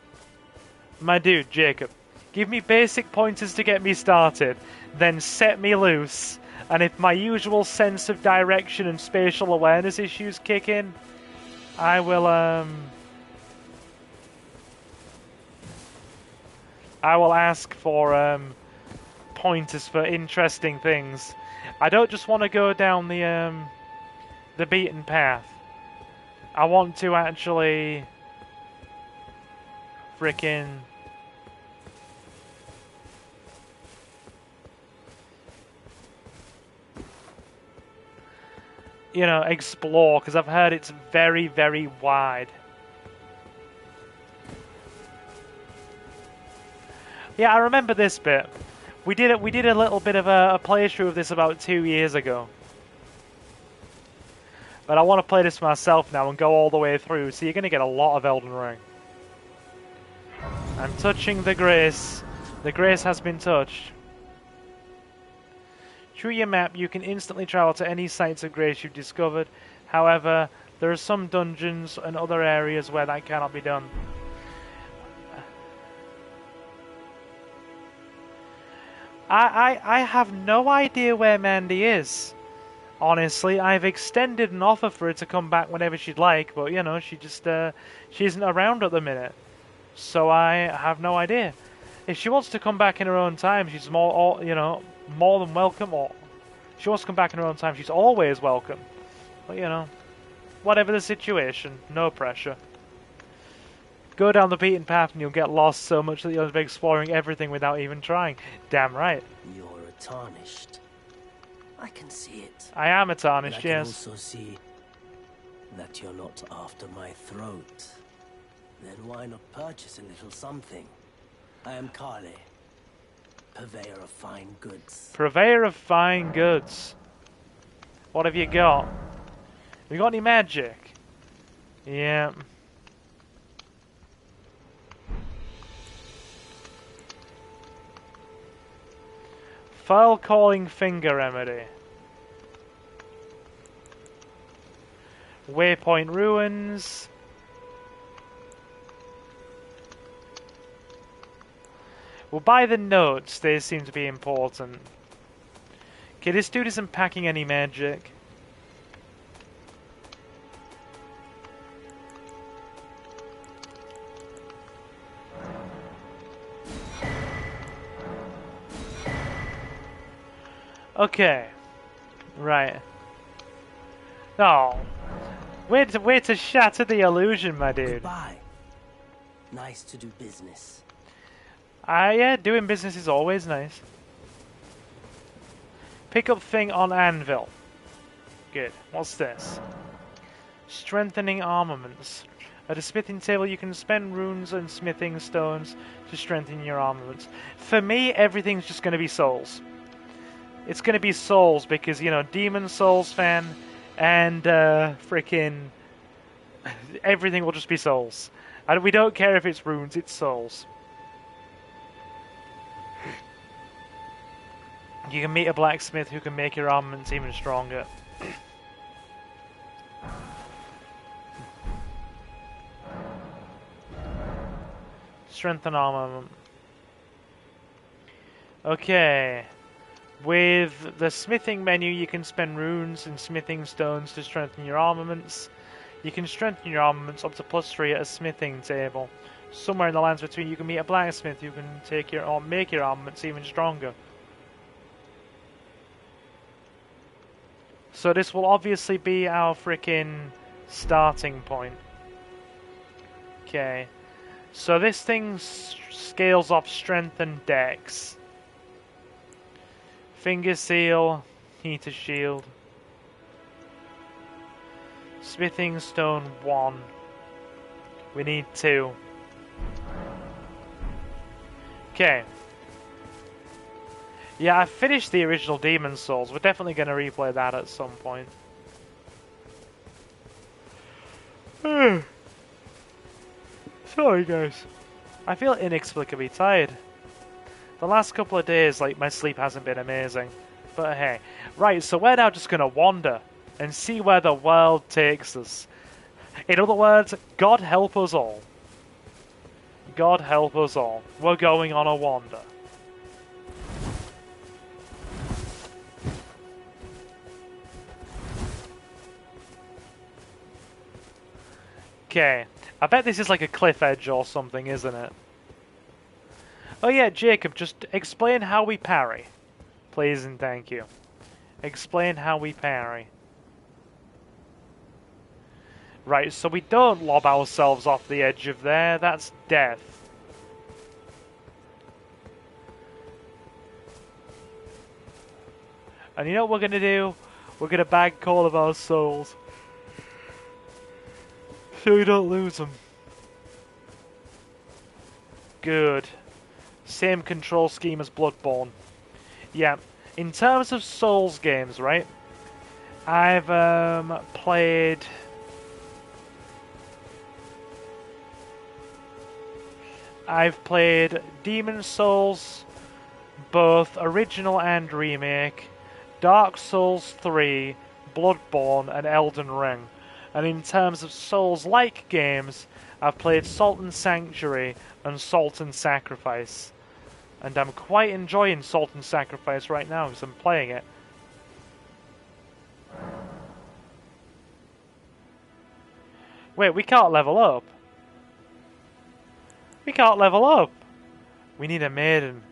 My dude, Jacob, give me basic pointers to get me started, then set me loose. And if my usual sense of direction and spatial awareness issues kick in, I will ask for pointers for interesting things. I don't just want to go down the beaten path. I want to actually frickin' explore, because I've heard it's very, very wide. Yeah, I remember this bit. We did a little bit of a playthrough of this about 2 years ago. But I want to play this myself now and go all the way through, so you're going to get a lot of Elden Ring. I'm touching the grace. The grace has been touched. Through your map, you can instantly travel to any sites of grace you've discovered. However, there are some dungeons and other areas where that cannot be done. I have no idea where Mandy is. Honestly, I've extended an offer for her to come back whenever she'd like, but she just she isn't around at the minute. So I have no idea. If she wants to come back in her own time, she's more than welcome. Or if she wants to come back in her own time, she's always welcome. But whatever the situation, no pressure. Go down the beaten path and you'll get lost so much that you'll be exploring everything without even trying. Damn right. You're a tarnished. I can see it. I am a tarnished, I can yes. also see that you're not after my throat. Then why not purchase a little something? I am Kale, purveyor of fine goods. Purveyor of fine goods. What have you got? Have you got any magic? Yeah. Foul calling finger remedy. Waypoint ruins. We'll buy the notes, they seem to be important. Okay, this dude isn't packing any magic. Okay. Right. Oh. Way to shatter the illusion, my dude. Goodbye. Nice to do business. Yeah, doing business is always nice. Pick up thing on anvil. Good. What's this? Strengthening armaments. At a smithing table, you can spend runes and smithing stones to strengthen your armaments. For me, everything's just going to be souls. It's going to be souls because, you know, Demon Souls fan and freaking everything will just be souls. And we don't care if it's runes, it's souls. You can meet a blacksmith who can make your armaments even stronger. Strengthen armament. Okay. With the smithing menu, you can spend runes and smithing stones to strengthen your armaments. You can strengthen your armaments up to +3 at a smithing table. Somewhere in the lands between, you can meet a blacksmith who can make your armaments even stronger. So this will obviously be our freaking starting point. Okay. So this thing scales off strength and dex. Finger seal, heater shield. Smithing stone 1. We need 2. Okay. Yeah, I finished the original Demon Souls. We're definitely going to replay that at some point. Sorry, guys. I feel inexplicably tired. The last couple of days, like, my sleep hasn't been amazing. But hey. Right, so we're now just going to wander and see where the world takes us. In other words, God help us all. God help us all. We're going on a wander. Okay, I bet this is like a cliff edge or something, isn't it? Oh yeah, Jacob, just explain how we parry. Please and thank you. Explain how we parry. Right, so we don't lob ourselves off the edge of there, that's death. And you know what we're gonna do? We're gonna bank all of our souls. So we don't lose them. Good. Same control scheme as Bloodborne. Yeah. In terms of Souls games, right? I've played... Demon Souls, both original and remake, Dark Souls 3, Bloodborne, and Elden Ring. And in terms of Souls-like games, I've played Salt and Sanctuary and Salt and Sacrifice. And I'm quite enjoying Salt and Sacrifice right now because I'm playing it. Wait, we can't level up. We can't level up. We need a maiden.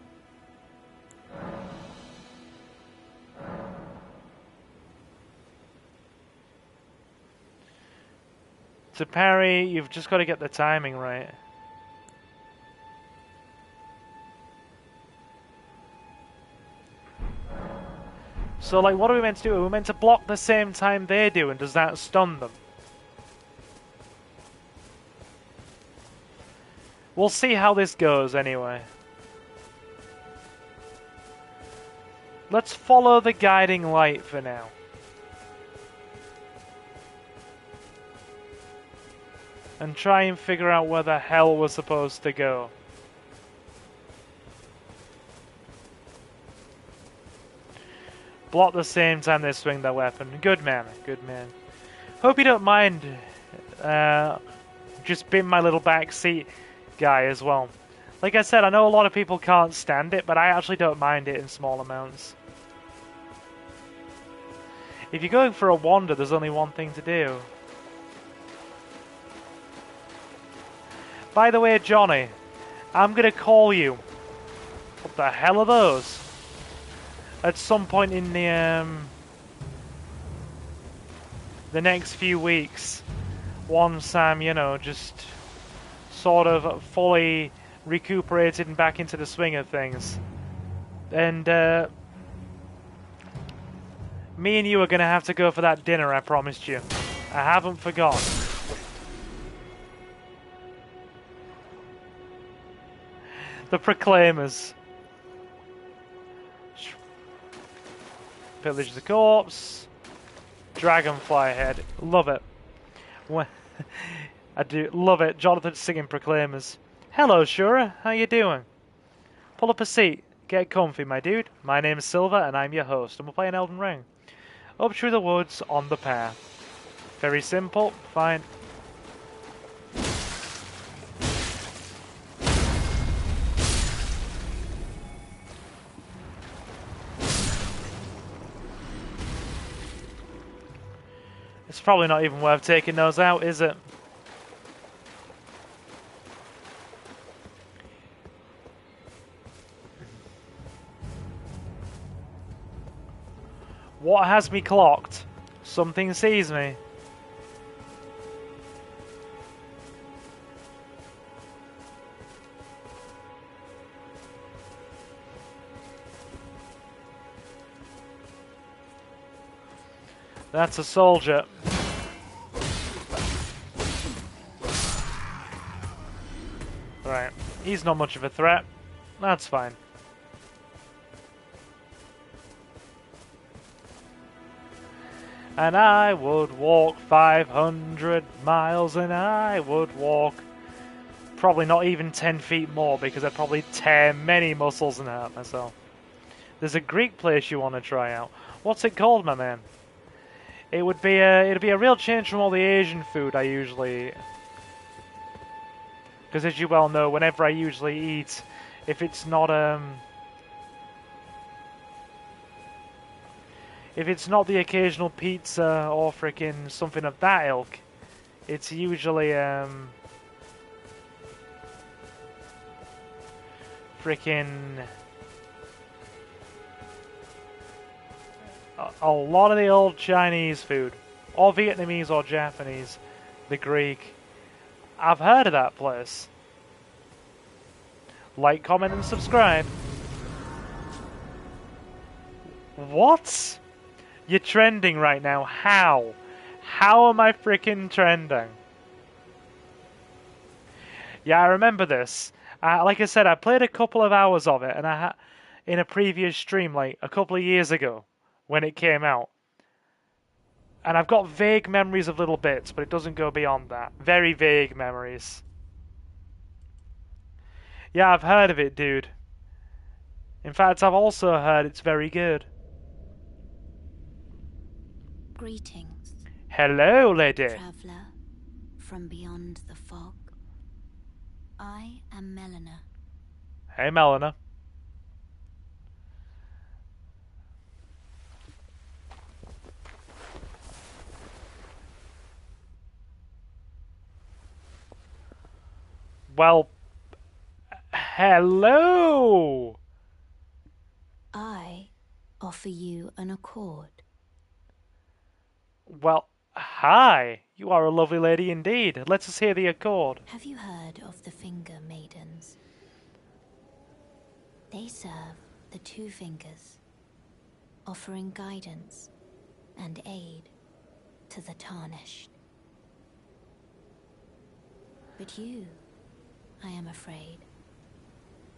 To parry, you've just got to get the timing right. So, like, what are we meant to do? Are we meant to block the same time they do, and does that stun them? We'll see how this goes, anyway. Let's follow the guiding light for now. And try and figure out where the hell we're supposed to go. Block the same time they swing their weapon. Good man, good man. Hope you don't mind just being my little backseat guy as well. Like I said, I know a lot of people can't stand it, but I actually don't mind it in small amounts. If you're going for a wander, there's only one thing to do. By the way, Johnny, I'm gonna call you. What the hell are those? At some point in the next few weeks, once I'm, you know, just sort of fully recuperated and back into the swing of things. And me and you are gonna have to go for that dinner I promised you. I haven't forgotten. The Proclaimers. Pillage the corpse. Dragonfly head. Love it. I do love it. Jonathan singing Proclaimers. Hello, Shura. How you doing? Pull up a seat. Get comfy, my dude. My name's Silver, and I'm your host, and we're playing Elden Ring. Up through the woods, on the path. Very simple. Fine. It's probably not even worth taking those out, is it? What has me clocked? Something sees me. That's a soldier. Right, he's not much of a threat. That's fine. And I would walk 500 miles, and I would walk probably not even 10 feet more, because I'd probably tear many muscles and hurt myself. There's a Greek place you want to try out. What's it called, my man? It'd be a real change from all the Asian food I usually eat. Because as you well know, whenever I usually eat, if it's not the occasional pizza or frickin' something of that ilk, it's usually frickin' a lot of the old Chinese food, or Vietnamese or Japanese, the Greek. I've heard of that place. Like, comment, and subscribe. What? You're trending right now. How? How am I freaking trending? Yeah, I remember this. Like I said, I played a couple of hours of it, and in a previous stream, like a couple of years ago, when it came out. And I've got vague memories of little bits, but it doesn't go beyond that. Very vague memories. Yeah, I've heard of it, dude. In fact, I've also heard it's very good. Greetings. Hello, lady. Traveler from beyond the fog. I am Melina. Hey, Melina. Well, hello! I offer you an accord. Well, hi. You are a lovely lady indeed. Let us hear the accord. Have you heard of the Finger Maidens? They serve the Two Fingers, offering guidance and aid to the tarnished. But you, I am afraid,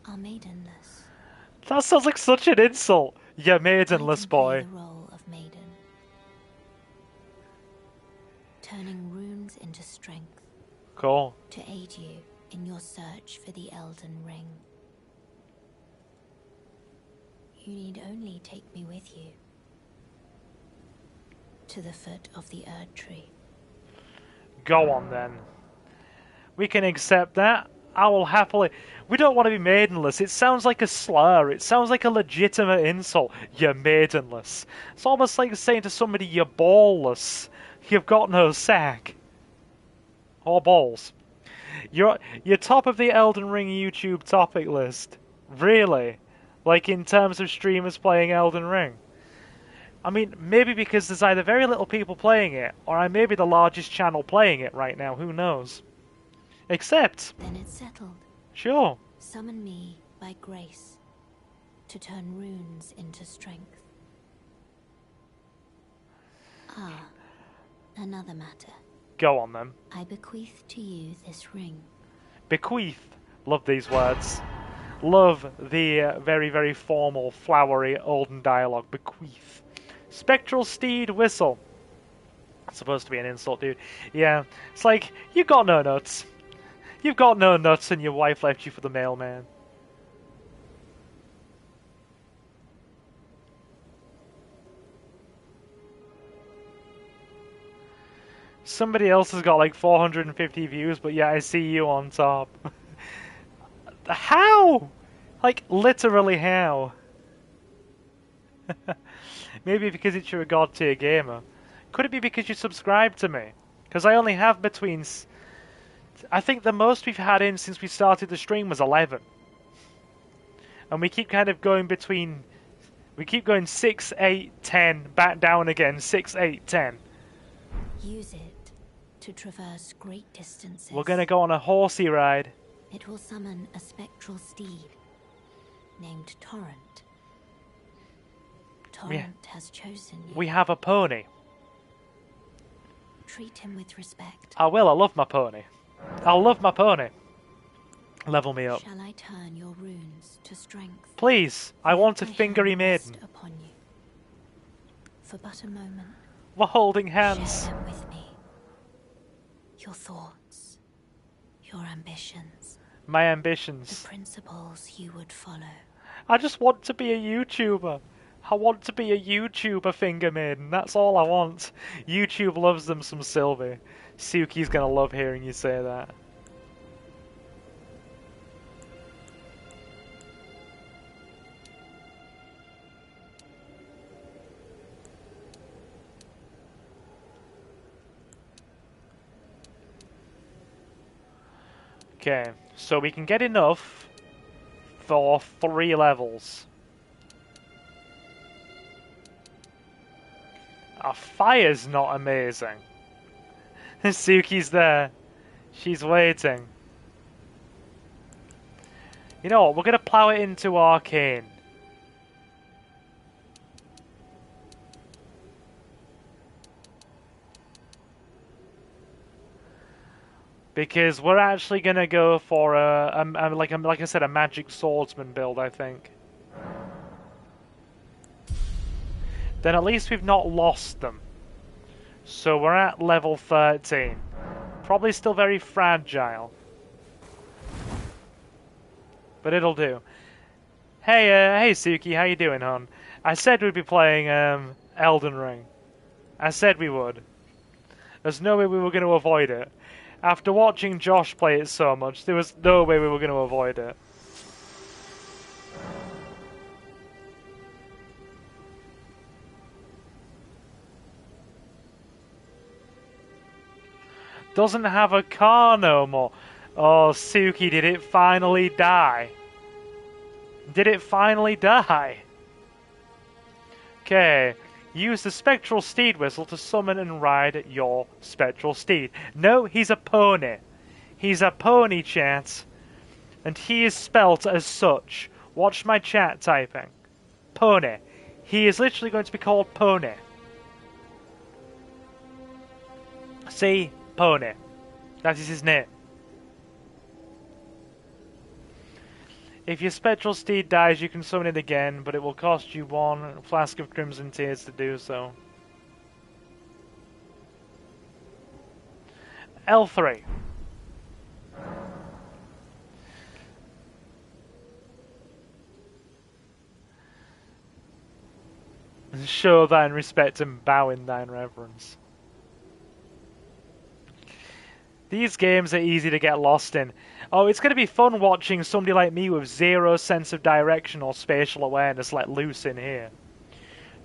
are maidenless. That sounds like such an insult. You maidenless I can play boy. the role of maiden, turning runes into strength. Cool. To aid you in your search for the Elden Ring. You need only take me with you to the foot of the Erd Tree. Go on then. We can accept that. I will happily... We don't want to be maidenless. It sounds like a slur. It sounds like a legitimate insult. You're maidenless. It's almost like saying to somebody, you're ballless. You've got no sack. Or balls. You're top of the Elden Ring YouTube topic list. Really? Like in terms of streamers playing Elden Ring. I mean, maybe because there's either very little people playing it, or I may be the largest channel playing it right now, who knows? Except... Then it's settled. Sure. Summon me by grace to turn runes into strength. Ah, another matter. Go on then. I bequeath to you this ring. Bequeath. Love these words. Love the very, very formal, flowery, olden dialogue. Bequeath. Spectral steed whistle. It's supposed to be an insult, dude. Yeah. It's like, you got no nuts. You've got no nuts and your wife left you for the mailman. Somebody else has got like 450 views, but yeah, I see you on top. How? Like, literally how? Maybe because it's you're a god tier gamer. Could it be because you subscribe to me? Because I only have between... I think the most we've had in since we started the stream was 11. And we keep kind of going between... We keep going 6, 8, 10, back down again, 6, 8, 10. Use it to traverse great distances. We're going to go on a horsey ride. It will summon a spectral steed named Torrent. Torrent has chosen you. We have a pony. Treat him with respect. I will, I love my pony. I love my pony. Level me up. Shall I turn your runes to strength? Please, I want a fingery maiden. Upon you. For but a moment. We're holding hands. Share them with me. Your thoughts. Your ambitions. My ambitions. The principles you would follow. I just want to be a YouTuber. I want to be a YouTuber finger maiden. That's all I want. YouTube loves them some Sylvie. Suki's gonna love hearing you say that. Okay, so we can get enough for 3 levels. Our fire's not amazing. Suki's there. She's waiting. You know what? We're going to plow it into Arcane. Because we're actually going to go for like I said, a magic swordsman build, I think. Then at least we've not lost them. So we're at level 13. Probably still very fragile. But it'll do. Hey, hey Suki, how you doing, hon? I said we'd be playing Elden Ring. I said we would. There's no way we were going to avoid it. After watching Josh play it so much, there was no way we were going to avoid it. Doesn't have a car no more. Oh, Suki, did it finally die? Did it finally die? Okay. Use the spectral steed whistle to summon and ride your spectral steed. No, he's a pony. He's a pony, chat. And he is spelt as such. Watch my chat typing. Pony. He is literally going to be called Pony. See? Pony. That is his name. If your spectral steed dies, you can summon it again, but it will cost you 1 flask of Crimson Tears to do so. L3. Show thine respect and bow in thine reverence. These games are easy to get lost in. Oh, it's going to be fun watching somebody like me with zero sense of direction or spatial awareness let loose in here.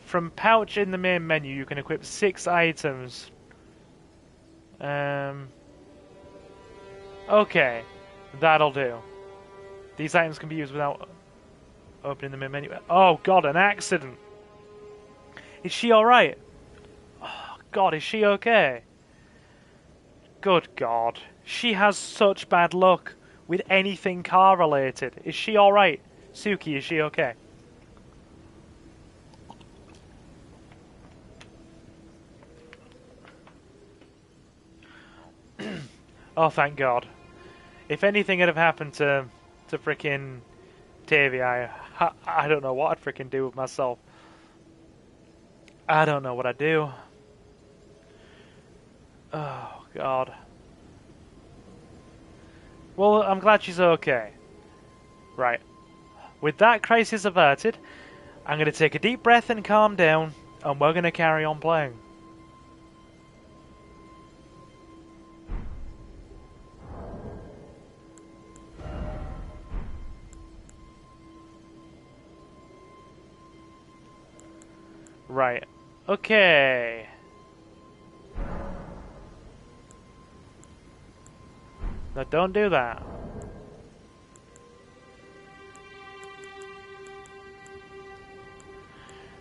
From pouch in the main menu, you can equip 6 items. Okay, that'll do. These items can be used without opening the main menu. Oh god, an accident! Is she alright? Oh god, is she okay? Good god. She has such bad luck with anything car related. Is she alright? Suki, is she okay? Oh, thank god. If anything had have happened to frickin' Davy, I don't know what I'd frickin' do with myself. I don't know what I'd do. Oh, God. Well, I'm glad she's okay. Right. With that crisis averted, I'm going to take a deep breath and calm down, and we're going to carry on playing. Right. Okay. No, don't do that.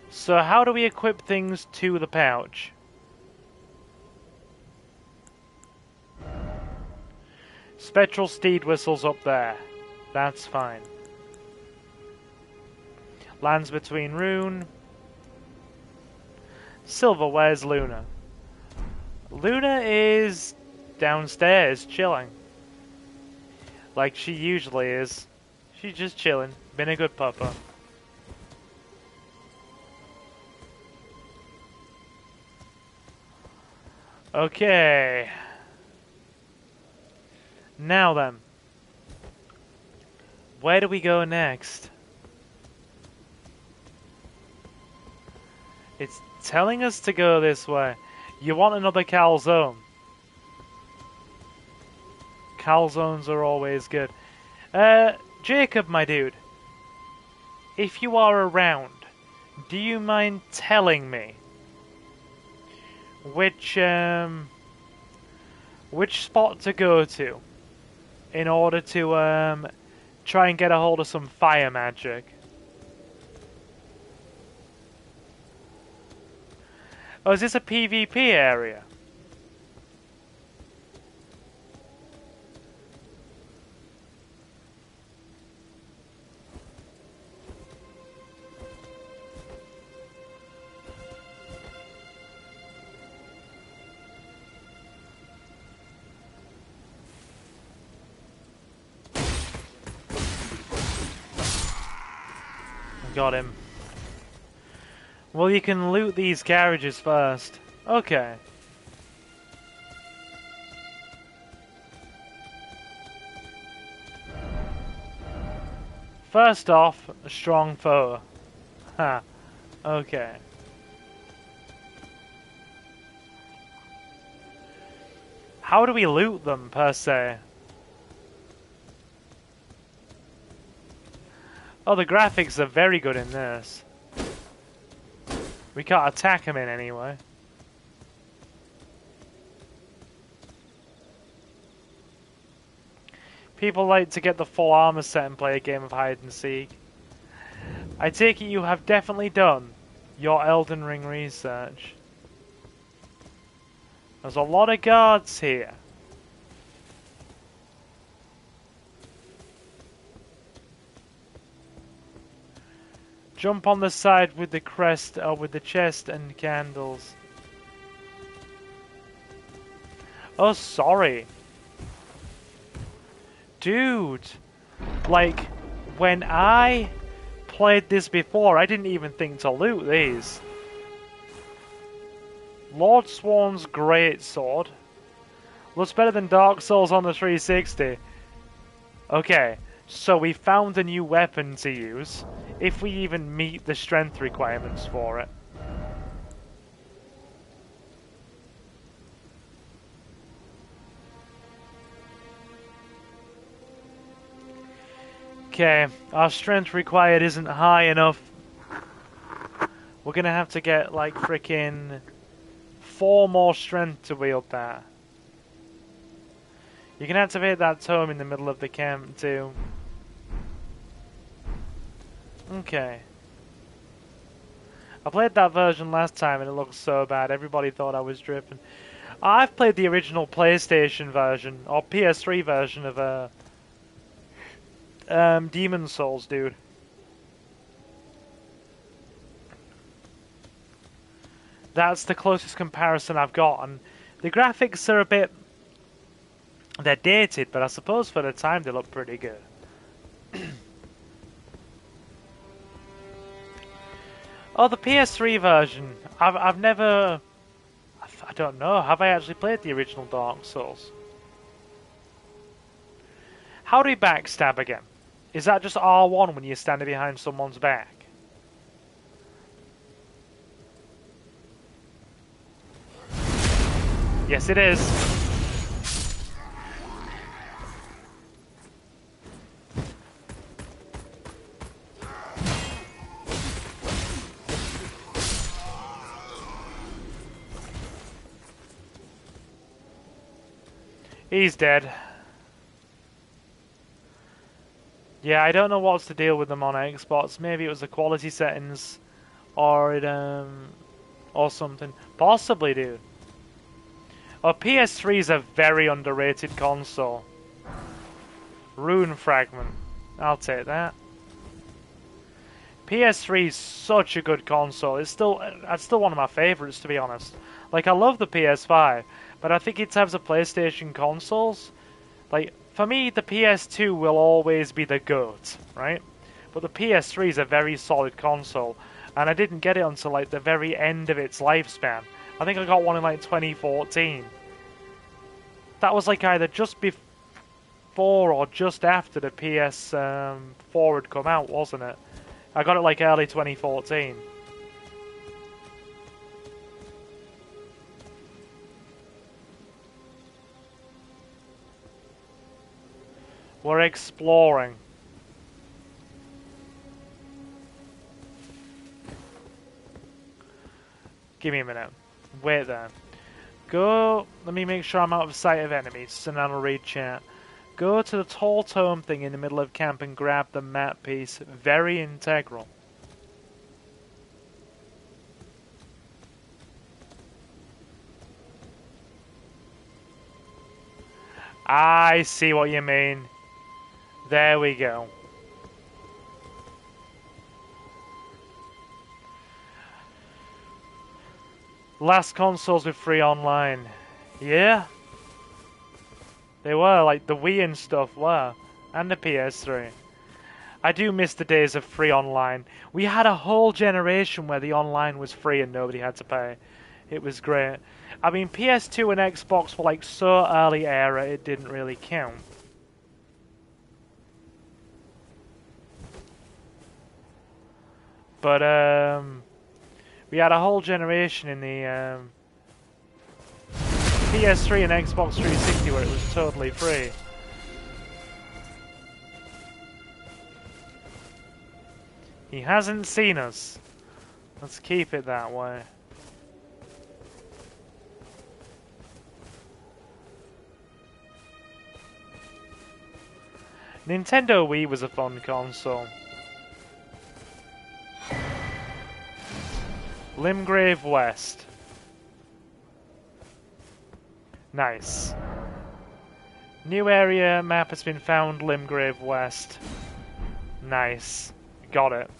So how do we equip things to the pouch? Spectral steed whistles up there. That's fine. Lands between rune. Silver, where's Luna? Luna is downstairs, chilling. Like she usually is. She's just chilling. Been a good puppa. Okay. Now then. Where do we go next? It's telling us to go this way. You want another calzone. Calzones are always good. Jacob, my dude. If you are around, do you mind telling me which spot to go to in order to try and get a hold of some fire magic? Oh, is this a PvP area? Got him. Well, you can loot these carriages first. Okay. First off, a strong foe. Ha. Okay. How do we loot them, per se? Oh, the graphics are very good in this. We can't attack him in anyway. People like to get the full armor set and play a game of hide and seek. I take it you have definitely done your Elden Ring research. There's a lot of guards here. Jump on the side with the crest, or with the chest and candles. Oh, sorry. Dude. Like, when I played this before, I didn't even think to loot these. Lord Sworn's Greatsword. Looks better than Dark Souls on the 360. Okay, so we found a new weapon to use. If we even meet the strength requirements for it. Okay, our strength required isn't high enough. We're gonna have to get like freaking 4 more strength to wield that. You can activate that tome in the middle of the camp too. Okay. I played that version last time and it looked so bad. Everybody thought I was dripping. I've played the original PlayStation version, or PS3 version of Demon Souls, dude. That's the closest comparison I've got, and the graphics are a bit... They're dated, but I suppose for the time they look pretty good. Oh, the PS3 version. I've never... I don't know. Have I actually played the original Dark Souls? How do you backstab again? Is that just R1 when you're standing behind someone's back? Yes, it is. He's dead. Yeah, I don't know what's the deal with them on Xbox. Maybe it was the quality settings, or it or something. Possibly, dude. Oh, PS3 is a very underrated console. Rune Fragment. I'll take that. PS3 is such a good console. It's still one of my favorites, to be honest. Like, I love the PS5, but I think in terms of PlayStation consoles, like, for me, the PS2 will always be the GOAT, right? But the PS3 is a very solid console, and I didn't get it until, like, the very end of its lifespan. I think I got one in, like, 2014. That was, like, either just before or just after the PS4 had come out, wasn't it? I got it, like, early 2014. We're exploring. Give me a minute. Wait there. Go... Let me make sure I'm out of sight of enemies, and then I'll read chat. Go to the tall tome thing in the middle of camp and grab the map piece. Very integral. I see what you mean. There we go. Last consoles with free online. Yeah. They were, like the Wii and stuff were. And the PS3. I do miss the days of free online. We had a whole generation where the online was free and nobody had to pay. It was great. I mean, PS2 and Xbox were like so early era, it didn't really count. But, we had a whole generation in the, PS3 and Xbox 360 where it was totally free. He hasn't seen us. Let's keep it that way. Nintendo Wii was a fun console. Limgrave West. Nice. New area map has been found, Limgrave West. Nice. Got it.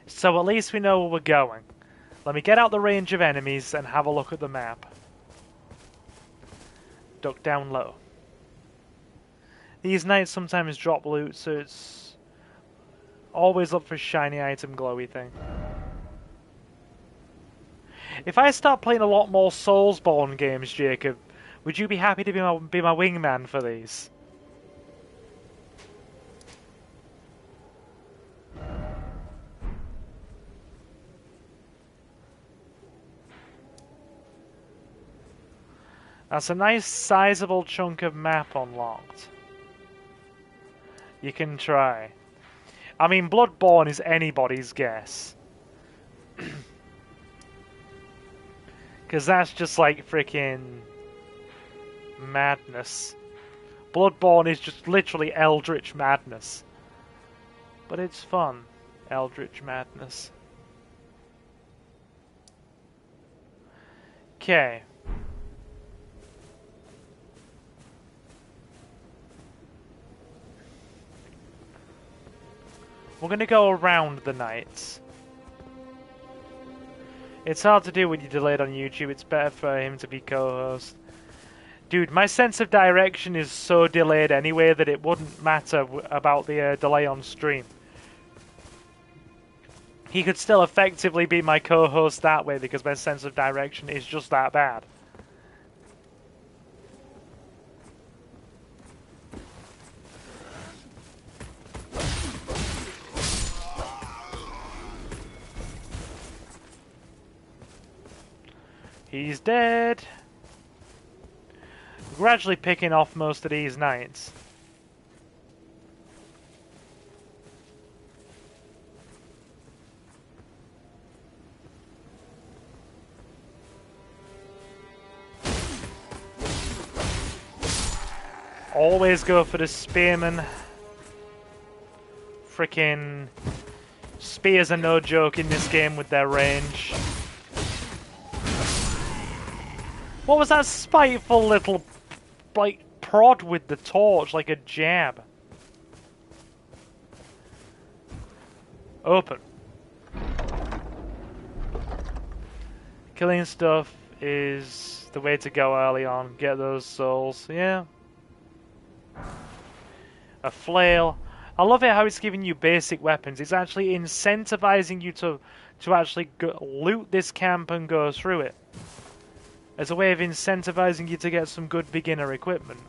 So at least we know where we're going. Let me get out the range of enemies and have a look at the map. Duck down low. These knights sometimes drop loot, so it's always look for shiny item glowy thing. If I start playing a lot more Soulsborne games, Jacob, would you be happy to be my wingman for these? That's a nice sizable chunk of map unlocked. You can try. I mean, Bloodborne is anybody's guess. Because that's just like freaking madness. Bloodborne is just literally eldritch madness. But it's fun. Eldritch madness. Okay. We're going to go around the knights. It's hard to do when you're delayed on YouTube. It's better for him to be co-host. Dude, my sense of direction is so delayed anyway that it wouldn't matter about the delay on stream. He could still effectively be my co-host that way because my sense of direction is just that bad. He's dead. Gradually picking off most of these knights. Always go for the spearman. Frickin' spears are no joke in this game with their range. What was that spiteful little, like, prod with the torch, like a jab? Open. Killing stuff is the way to go early on. Get those souls, yeah. A flail. I love it how it's giving you basic weapons. It's actually incentivizing you to actually loot this camp and go through it. As a way of incentivizing you to get some good beginner equipment.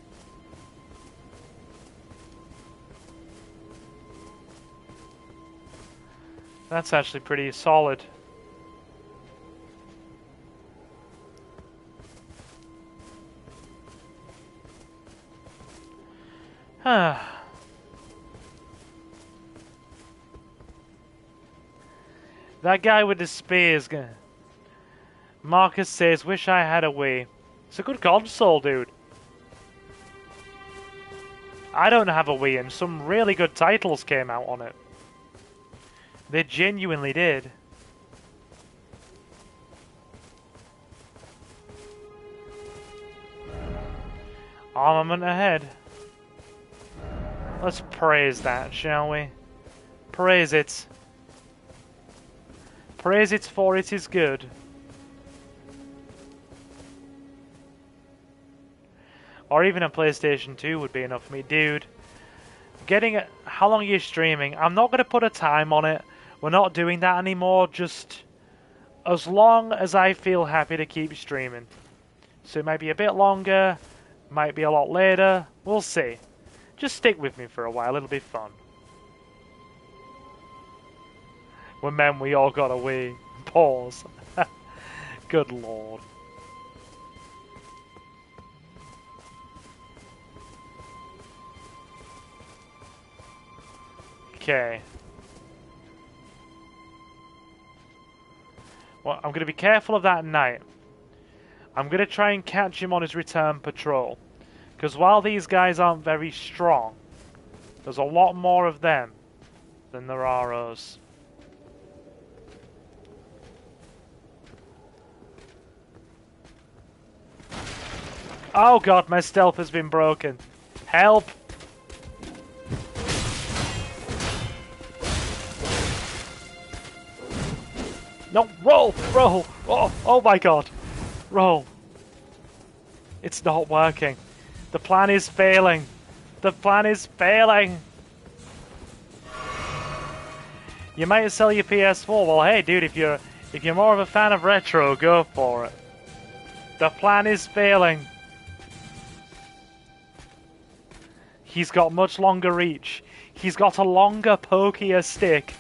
That's actually pretty solid. Huh. That guy with the spears. Marcus says, wish I had a Wii. It's a good console, dude. I don't have a Wii, and some really good titles came out on it. They genuinely did. Armament ahead. Let's praise that, shall we? Praise it. Praise it for it is good. Or even a PlayStation 2 would be enough for me. Dude, how long are you streaming? I'm not going to put a time on it. We're not doing that anymore. Just as long as I feel happy to keep streaming. So it might be a bit longer. Might be a lot later. We'll see. Just stick with me for a while. It'll be fun. When men, we all got away. Pause. Good lord. Okay. Well, I'm going to be careful of that knight. I'm going to try and catch him on his return patrol. Because while these guys aren't very strong, there's a lot more of them than there are us. Oh god, my stealth has been broken. Help! No, roll! Roll! Oh my god! Roll! It's not working. The plan is failing. The plan is failing! You might sell your PS4. Well, hey dude, if you're more of a fan of retro, go for it. The plan is failing. He's got much longer reach. He's got a longer, pokier stick.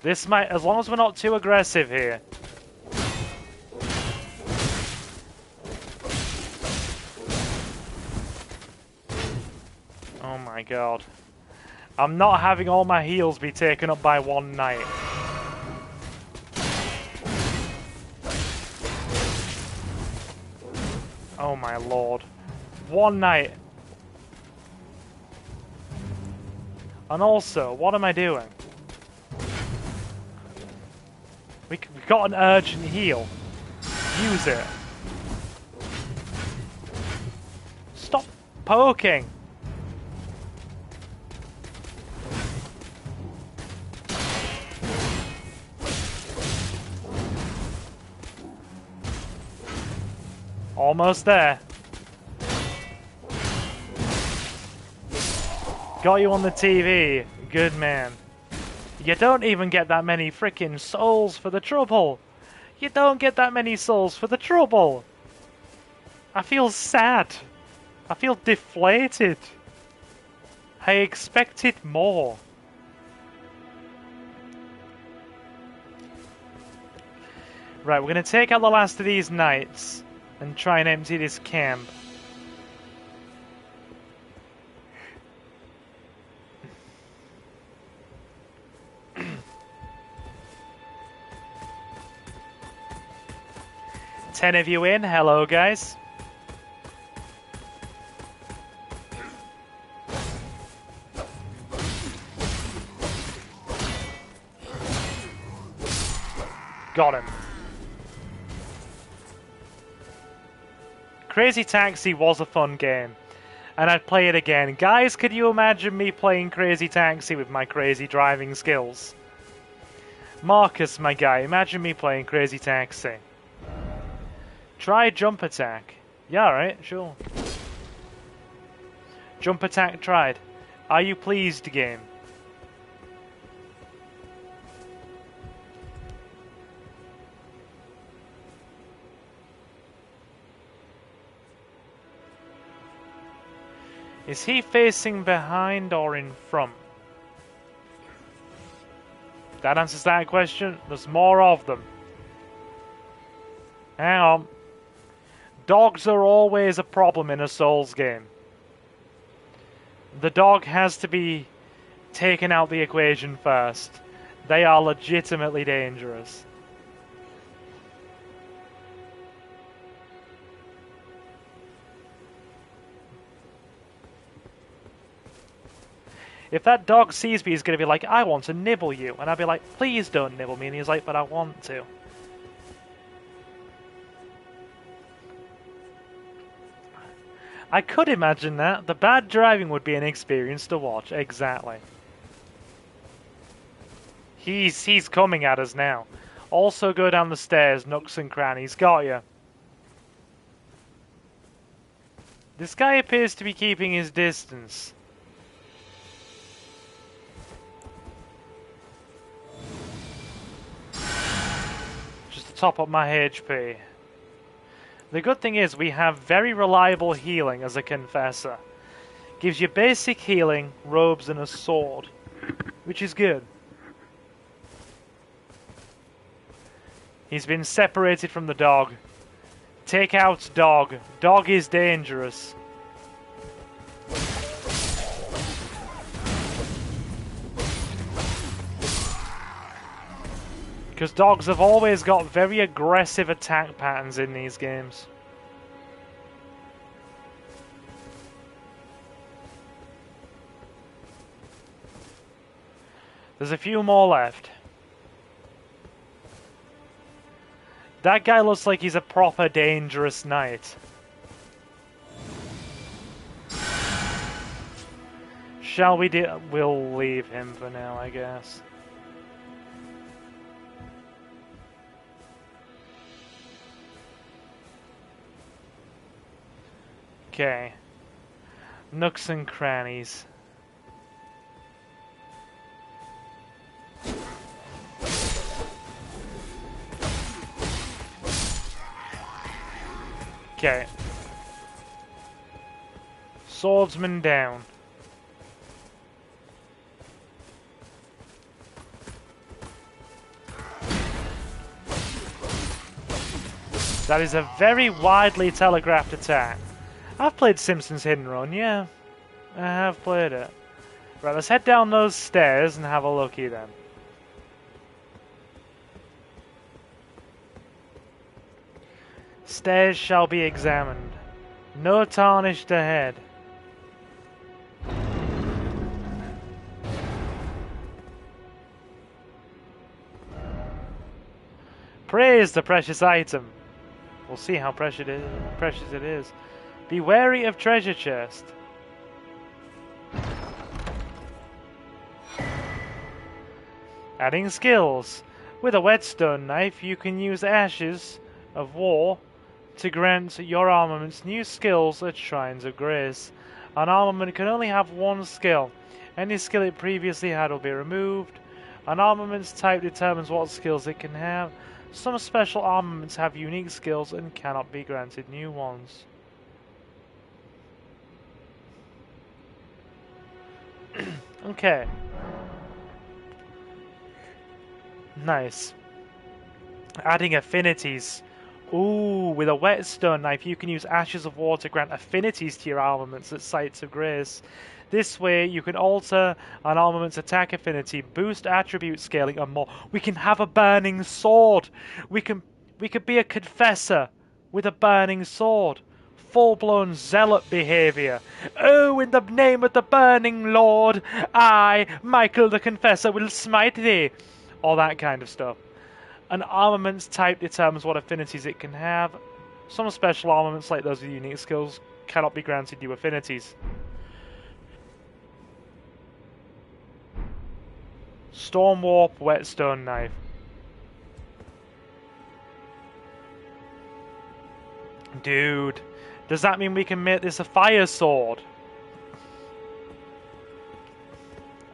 This might, as long as we're not too aggressive here. god. I'm not having all my heals be taken up by one knight. Oh my lord. One knight. And also, what am I doing? We got an urgent heal. Use it. Stop poking. Almost there. Got you on the TV. Good man. You don't even get that many freaking souls for the trouble. You don't get that many souls for the trouble. I feel sad. I feel deflated. I expected more. Right, we're going to take out the last of these knights and try and empty this camp. Ten of you in. Hello, guys. Got him. Crazy Taxi was a fun game, and I'd play it again. Guys, could you imagine me playing Crazy Taxi with my crazy driving skills? Marcus, my guy, imagine me playing Crazy Taxi. Try jump attack. Yeah, alright, sure. Jump attack tried. Are you pleased, game? Is he facing behind or in front? That answers that question. There's more of them. Hang on. Dogs are always a problem in a Souls game. The dog has to be taken out the equation first. They are legitimately dangerous. If that dog sees me, he's going to be like, I want to nibble you. And I'll be like, please don't nibble me. And he's like, but I want to. I could imagine that. The bad driving would be an experience to watch. Exactly. He's coming at us now. Also go down the stairs, nooks and crannies. Got ya. This guy appears to be keeping his distance. Just to top up my HP. The good thing is we have very reliable healing as a confessor. Gives you basic healing, robes and a sword. Which is good. He's been separated from the dog. Take out dog. Dog is dangerous. Because dogs have always got very aggressive attack patterns in these games. There's a few more left. That guy looks like he's a proper dangerous knight. Shall we do... We'll leave him for now, I guess. Okay. Nooks and crannies. Okay. Swordsman down. That is a very widely telegraphed attack. I've played Simpsons Hidden Run, yeah. I have played it. Right, let's head down those stairs and have a looky then. Stairs shall be examined. No tarnished ahead. Praise the precious item. We'll see how precious it is. Be wary of treasure chest. Adding skills. With a whetstone knife, you can use ashes of war to grant your armaments new skills at Shrines of Grace. An armament can only have one skill. Any skill it previously had will be removed. An armament's type determines what skills it can have. Some special armaments have unique skills and cannot be granted new ones. Okay. Nice. Adding affinities. Ooh, with a whetstone knife you can use ashes of war to grant affinities to your armaments at Sites of Grace. This way you can alter an armament's attack affinity, boost attribute scaling and more. We can have a burning sword. We could be a confessor with a burning sword. Full-blown zealot behavior. Oh, in the name of the burning Lord, I, Michael the Confessor, will smite thee. All that kind of stuff. An armament's type determines what affinities it can have. Some special armaments, like those with unique skills, cannot be granted new affinities. Storm Warp Whetstone Knife. Dude, does that mean we can make this a fire sword?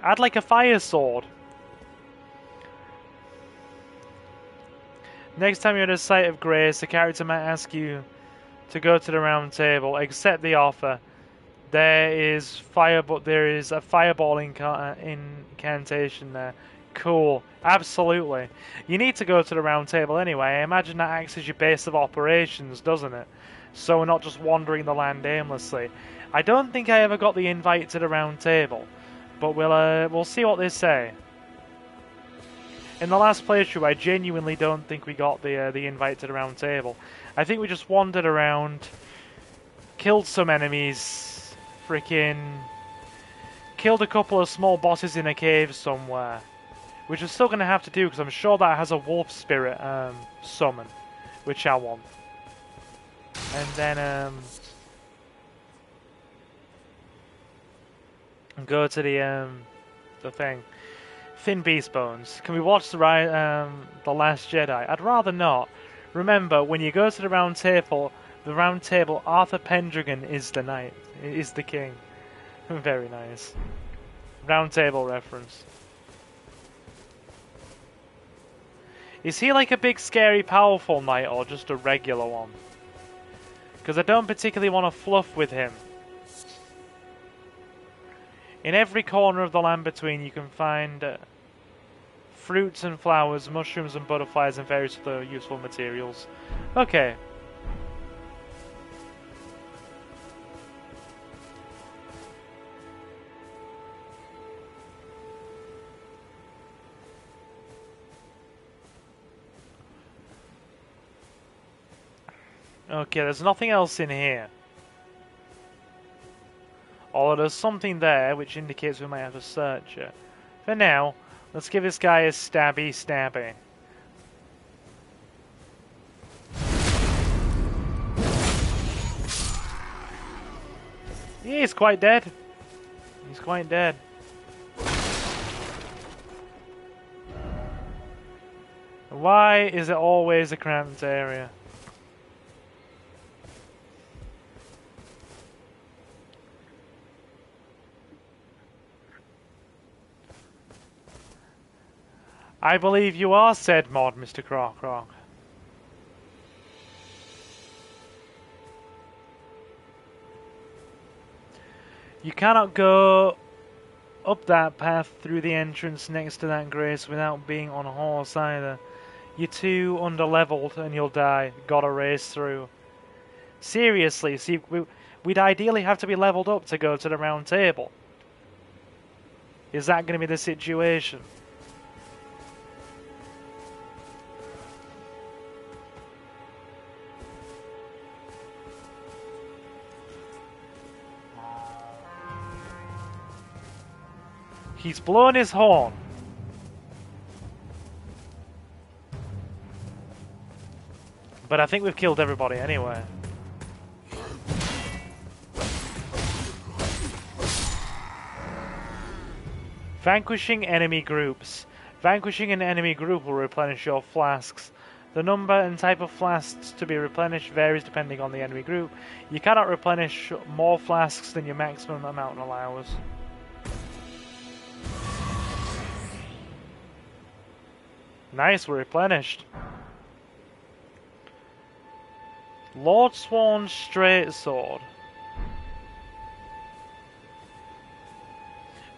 Add like a fire sword. Next time you're at a Site of Grace, the character might ask you to go to the round table. Accept the offer. There is a fireball incantation there. Cool. Absolutely. You need to go to the round table anyway. I imagine that acts as your base of operations, doesn't it? So we're not just wandering the land aimlessly. I don't think I ever got the invite to the round table, but we'll see what they say. In the last playthrough, I genuinely don't think we got the invite to the round table. I think we just wandered around, killed some enemies, killed a couple of small bosses in a cave somewhere, which we're still going to have to do because I'm sure that has a wolf spirit summon, which I want. And then go to the thing. Thin Beast Bones. Can we watch the Last Jedi? I'd rather not. Remember, when you go to the round table, Arthur Pendragon is the knight, is the king. Very nice. Round table reference. Is he like a big, scary, powerful knight, or just a regular one? Because I don't particularly want to fluff with him. In every corner of the land between, you can find fruits and flowers, mushrooms and butterflies, and various other useful materials. Okay. Okay, there's nothing else in here. Although there's something there which indicates we might have to search it. For now, let's give this guy a stabby. He's quite dead. He's quite dead. Why is it always a cramped area? I believe you are said mod, Mr. Croc. You cannot go up that path through the entrance next to that grace without being on a horse either. You're too underleveled and you'll die. Gotta race through. Seriously, see, we'd ideally have to be leveled up to go to the round table. Is that going to be the situation? He's blowing his horn. But I think we've killed everybody anyway. Vanquishing enemy groups. Vanquishing an enemy group will replenish your flasks. The number and type of flasks to be replenished varies depending on the enemy group. You cannot replenish more flasks than your maximum amount allows. Nice, we're replenished. Lord Sworn's Straight Sword.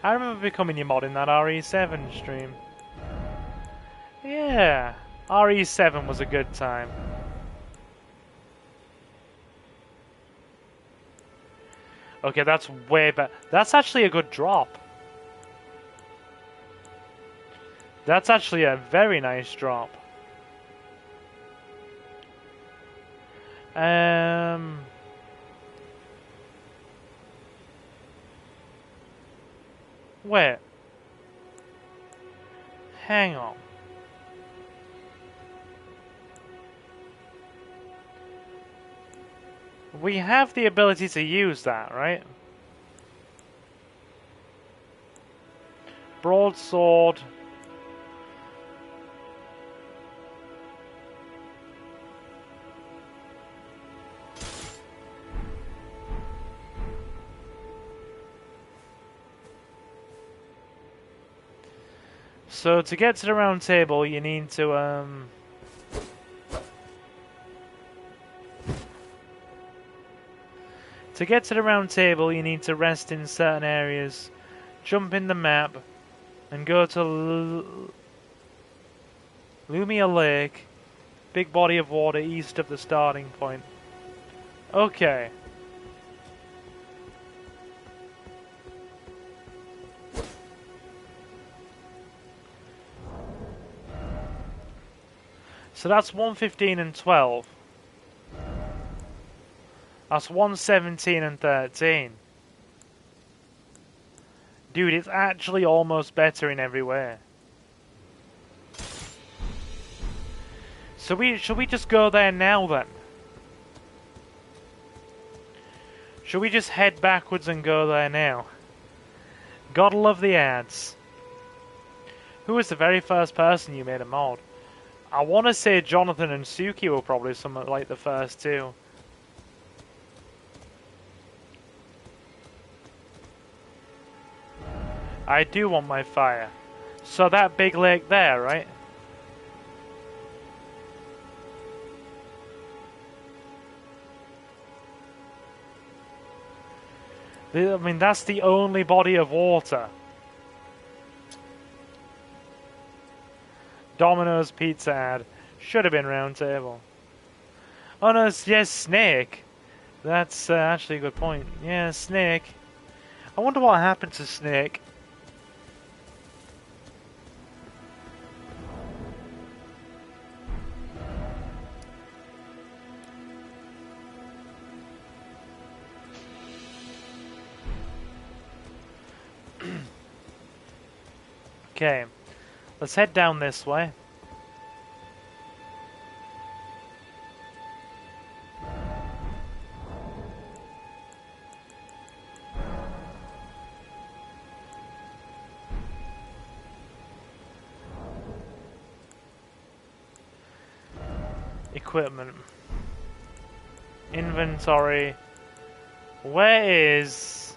I remember becoming your mod in that RE7 stream. Yeah, RE7 was a good time. Okay, that's way better. That's actually a good drop. That's actually a very nice drop. Wait. Hang on. We have the ability to use that, right? Broadsword. So to get to the round table, you need to get to the round table, you need to rest in certain areas, jump in the map, and go to Lumia Lake, big body of water east of the starting point. Okay. So that's 115 and 12. That's 117 and 13. Dude, it's actually almost better in every way. So should we just go there now then? Should we just head backwards and go there now? Gotta love the ads. Who was the very first person you made a mod? I want to say Jonathan and Suki were probably some like the first two. I do want my fire. So that big lake there, right? I mean, that's the only body of water. Domino's Pizza ad. Should have been round table. Oh no, yes, Snake. That's actually a good point. Yeah, Snake. I wonder what happened to Snake. Okay, let's head down this way. Equipment. Inventory. Where is...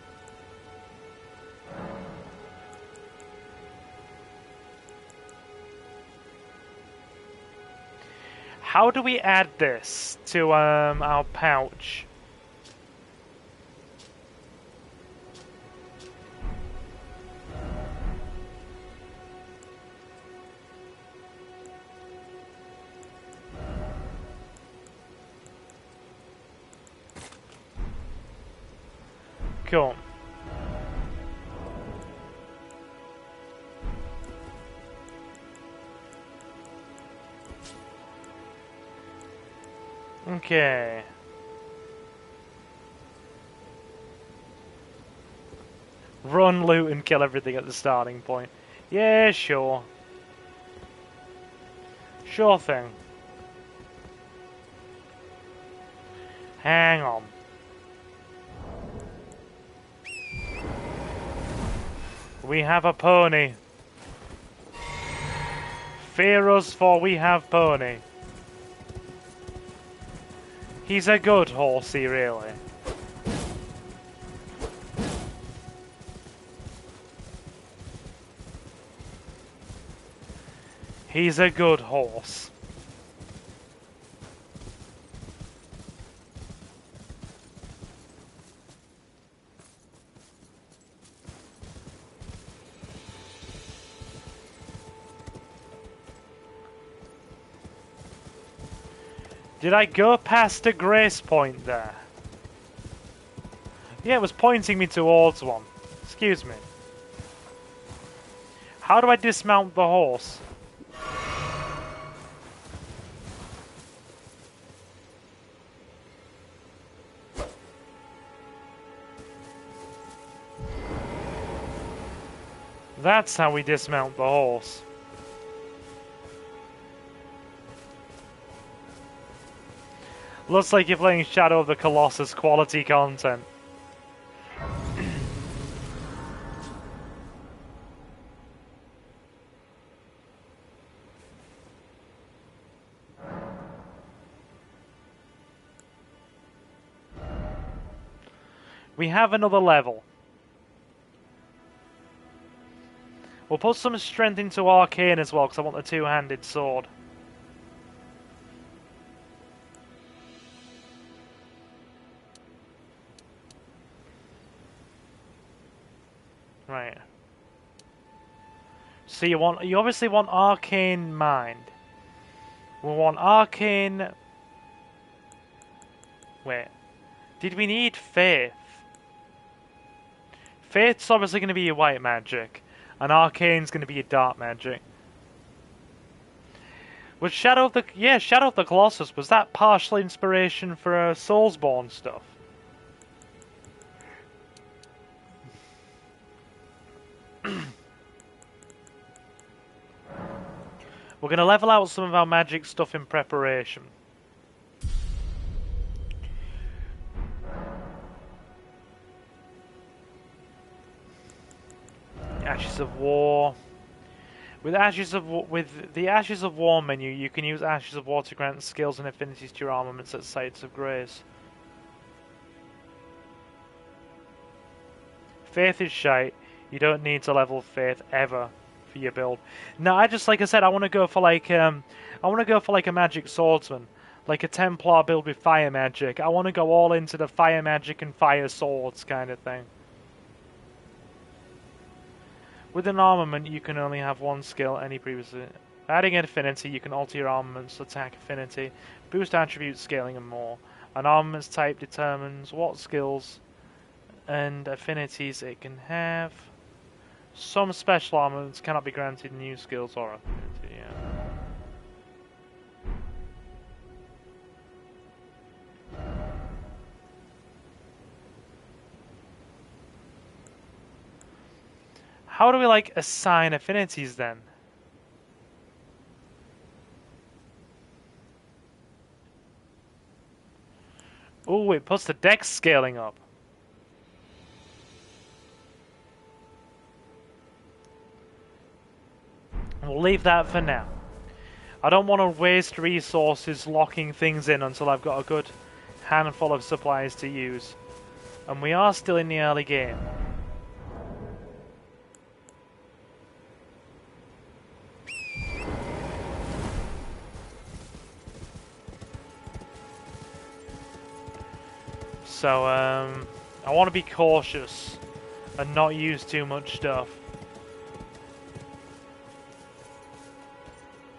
How do we add this to our pouch? Cool. Okay. Run, loot, and kill everything at the starting point. Yeah, sure. Sure thing. Hang on. We have a pony. Fear us, for we have pony. He's a good horsey, really. He's a good horse. Did I go past a grace point there? Yeah, it was pointing me towards one. Excuse me. How do I dismount the horse? That's how we dismount the horse. Looks like you're playing Shadow of the Colossus quality content. We have another level. We'll put some strength into Arcane as well, because I want the two-handed sword. Right. So you obviously want Arcane Mind. We want Arcane... Wait. Did we need Faith? Faith's obviously going to be your white magic. And Arcane's going to be your dark magic. Was Shadow of the... Yeah, Shadow of the Colossus. Was that partial inspiration for Soulsborne stuff? We're going to level out some of our magic stuff in preparation. Ashes of War. With the Ashes of War menu, you can use Ashes of War to grant skills and affinities to your armaments at Sites of Grace. Faith is shite. You don't need to level Faith ever for your build. No, like I said, I want to go for like a magic swordsman, like a Templar build with fire magic. I want to go all into the fire magic and fire swords kind of thing. With an armament, you can only have one skill any previously. Adding an affinity, you can alter your armament's attack affinity, boost attribute scaling, and more. An armament's type determines what skills and affinities it can have. Some special armaments cannot be granted new skills or affinity, yeah. How do we, like, assign affinities, then? Oh, it puts the dex scaling up. We'll leave that for now. I don't want to waste resources locking things in until I've got a good handful of supplies to use. And we are still in the early game. So, I want to be cautious and not use too much stuff.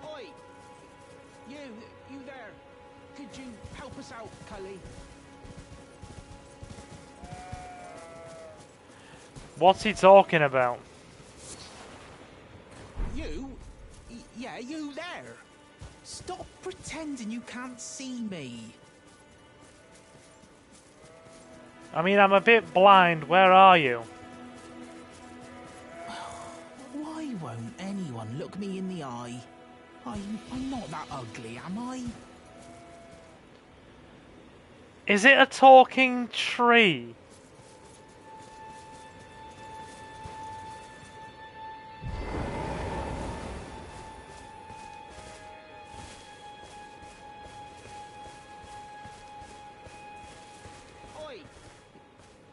Oi! You there. Could you help us out, Cully? What's he talking about? You? Yeah, you there. Stop pretending you can't see me. I mean, I'm a bit blind. Where are you? Why won't anyone look me in the eye? I'm not that ugly, am I? Is it a talking tree? Oi!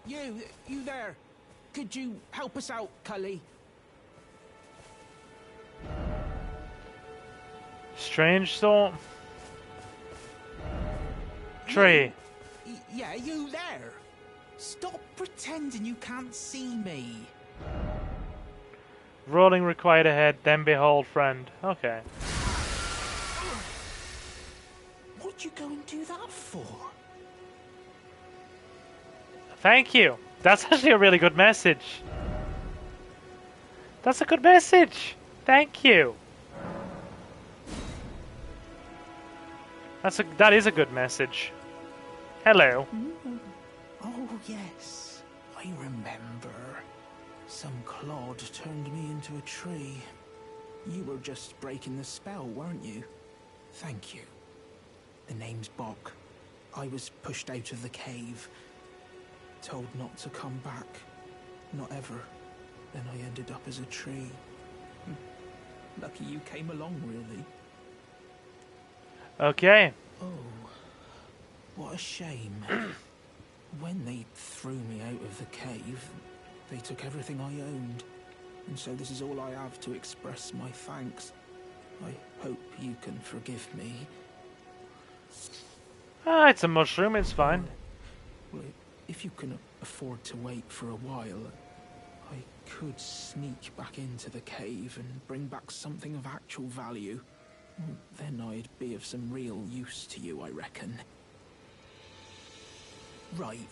You there. Could you help us out, Cully? Strange thought. Tree. Yeah, you there. Stop pretending you can't see me. Rolling required ahead, then behold friend. Okay. What'd you go and do that for? Thank you. That's actually a really good message. That's a good message. Thank you. That is a good message. Hello. Oh, yes. I remember. Some clod turned me into a tree. You were just breaking the spell, weren't you? Thank you. The name's Bok. I was pushed out of the cave. Told not to come back. Not ever. Then I ended up as a tree. Lucky you came along, really. Okay. Oh, what a shame. When they threw me out of the cave, they took everything I owned. And so this is all I have to express my thanks. I hope you can forgive me. Ah, it's a mushroom, it's fine. Well, if you can afford to wait for a while, I could sneak back into the cave and bring back something of actual value. Well, then I'd be of some real use to you, I reckon. Right,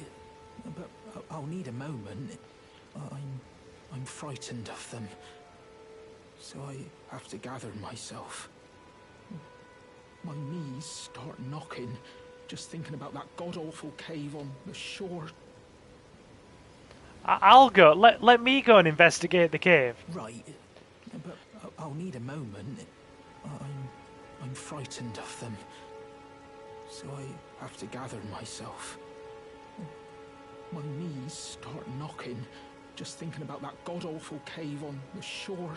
but I'll need a moment. I'm frightened of them, so I have to gather myself. My knees start knocking, just thinking about that god-awful cave on the shore. I'll go. Let me go and investigate the cave. Right, but I'll need a moment. I'm frightened of them, so I have to gather myself. My knees start knocking, just thinking about that god-awful cave on the shore.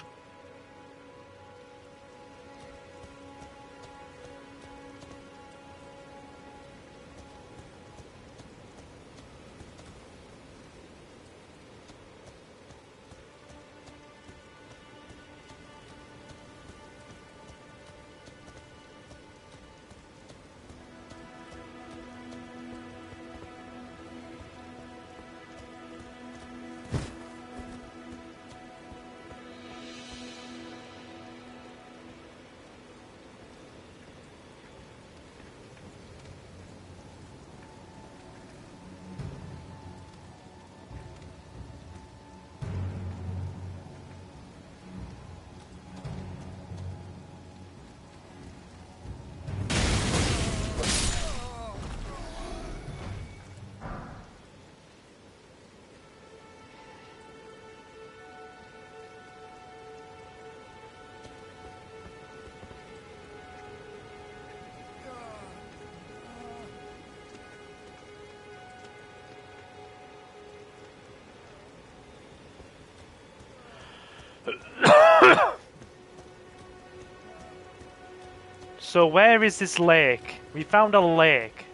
So where is this lake? We found a lake.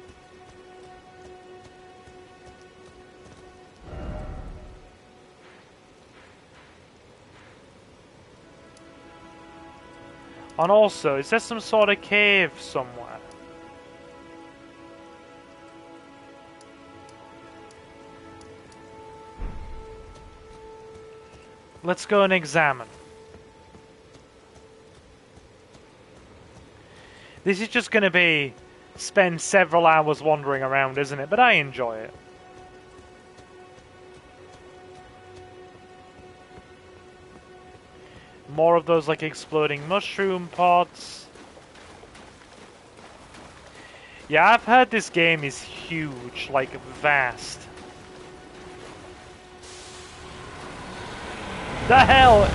And also, is there some sort of cave somewhere? Let's go and examine. This is just going to be spend several hours wandering around, isn't it? But I enjoy it. More of those like exploding mushroom pods. Yeah, I've heard this game is huge, like vast. The hell?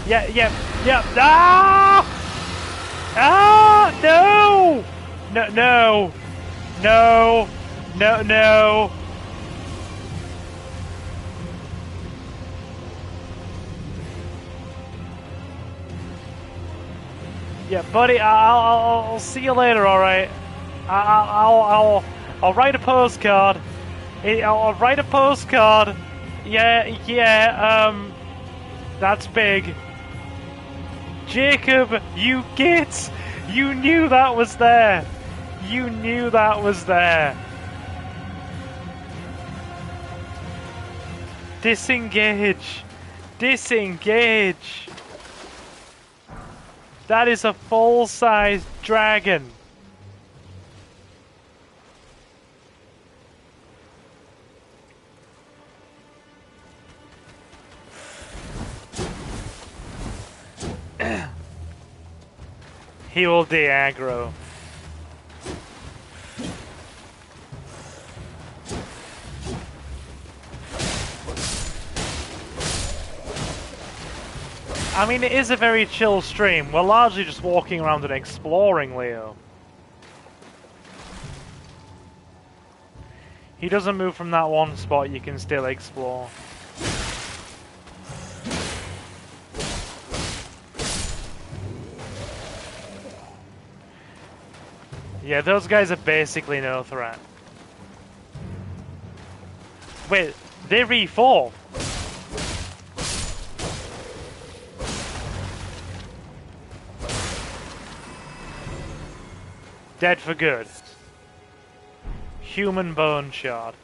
Yeah, yeah, yeah. Ah! Ah! No! No, no. No. No, no. Yeah, buddy, I'll see you later, alright? I'll write a postcard. I'll write a postcard. Yeah, that's big. Jacob, you git! You knew that was there! You knew that was there! Disengage! Disengage! That is a full-size dragon! He will de-aggro. I mean, it is a very chill stream. We're largely just walking around and exploring, Leo. He doesn't move from that one spot, you can still explore. Yeah, those guys are basically no threat. Wait, they reform. Dead for good. Human bone shard.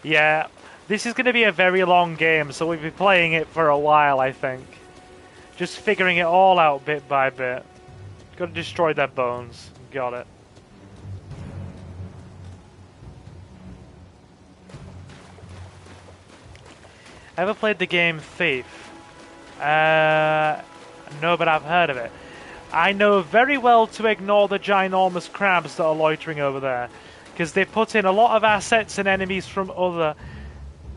Yeah, this is going to be a very long game, so we'll be playing it for a while, I think. Just figuring it all out bit by bit. Got to destroy their bones. Got it. Ever played the game Thief? No, but I've heard of it. I know very well to ignore the ginormous crabs that are loitering over there, because they put in a lot of assets and enemies from other...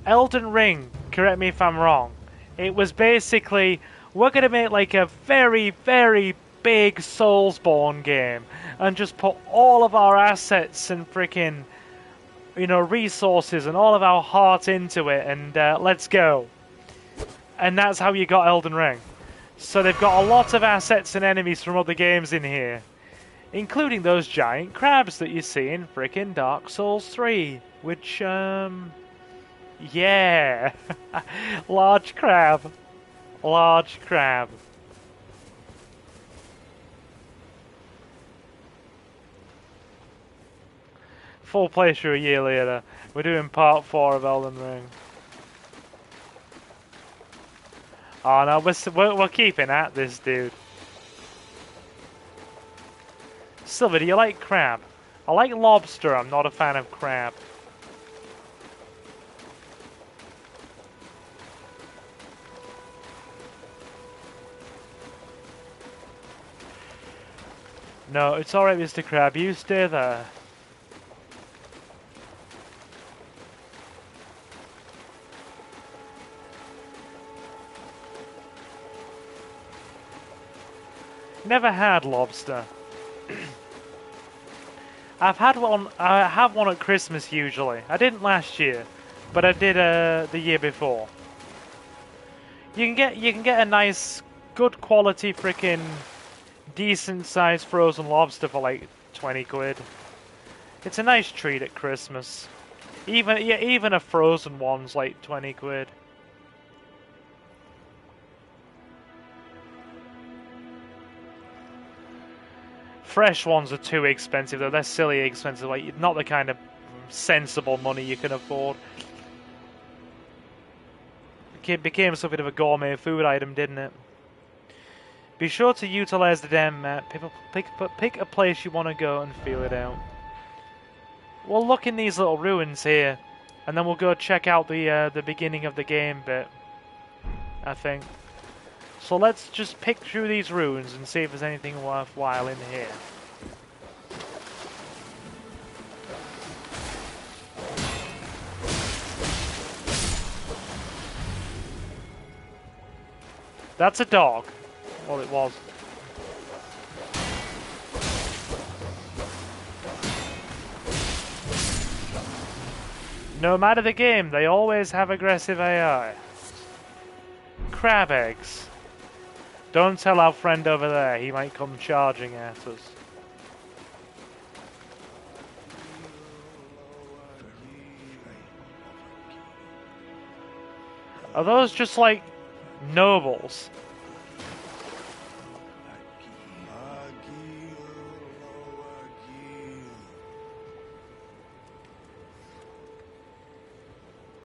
Elden Ring, correct me if I'm wrong, it was basically, we're going to make like a very, very big Soulsborne game, and just put all of our assets and freaking, you know, resources and all of our heart into it, and let's go. And that's how you got Elden Ring. So they've got a lot of assets and enemies from other games in here, including those giant crabs that you see in frickin' Dark Souls 3, which, yeah, large crab, large crab. Full playthrough a year later, we're doing part 4 of Elden Ring. Oh no, we're keeping at this, dude. Silver, do you like crab? I like lobster, I'm not a fan of crab. No, it's alright, Mr. Crab, you stay there. Never had lobster. I've had one. I have one at Christmas usually. I didn't last year, but I did the year before. You can get a nice, good quality, freaking decent sized frozen lobster for like 20 quid. It's a nice treat at Christmas. Even a frozen one's like 20 quid. Fresh ones are too expensive though, they're silly expensive, like not the kind of sensible money you can afford. It became something of a gourmet food item, didn't it? Be sure to utilize the damn map, pick a place you want to go and feel it out. We'll look in these little ruins here, and then we'll go check out the beginning of the game bit, I think. So let's just pick through these ruins and see if there's anything worthwhile in here. That's a dog. Well, it was. No matter the game, they always have aggressive AI. Crab eggs. Don't tell our friend over there, he might come charging at us. Are those just like nobles?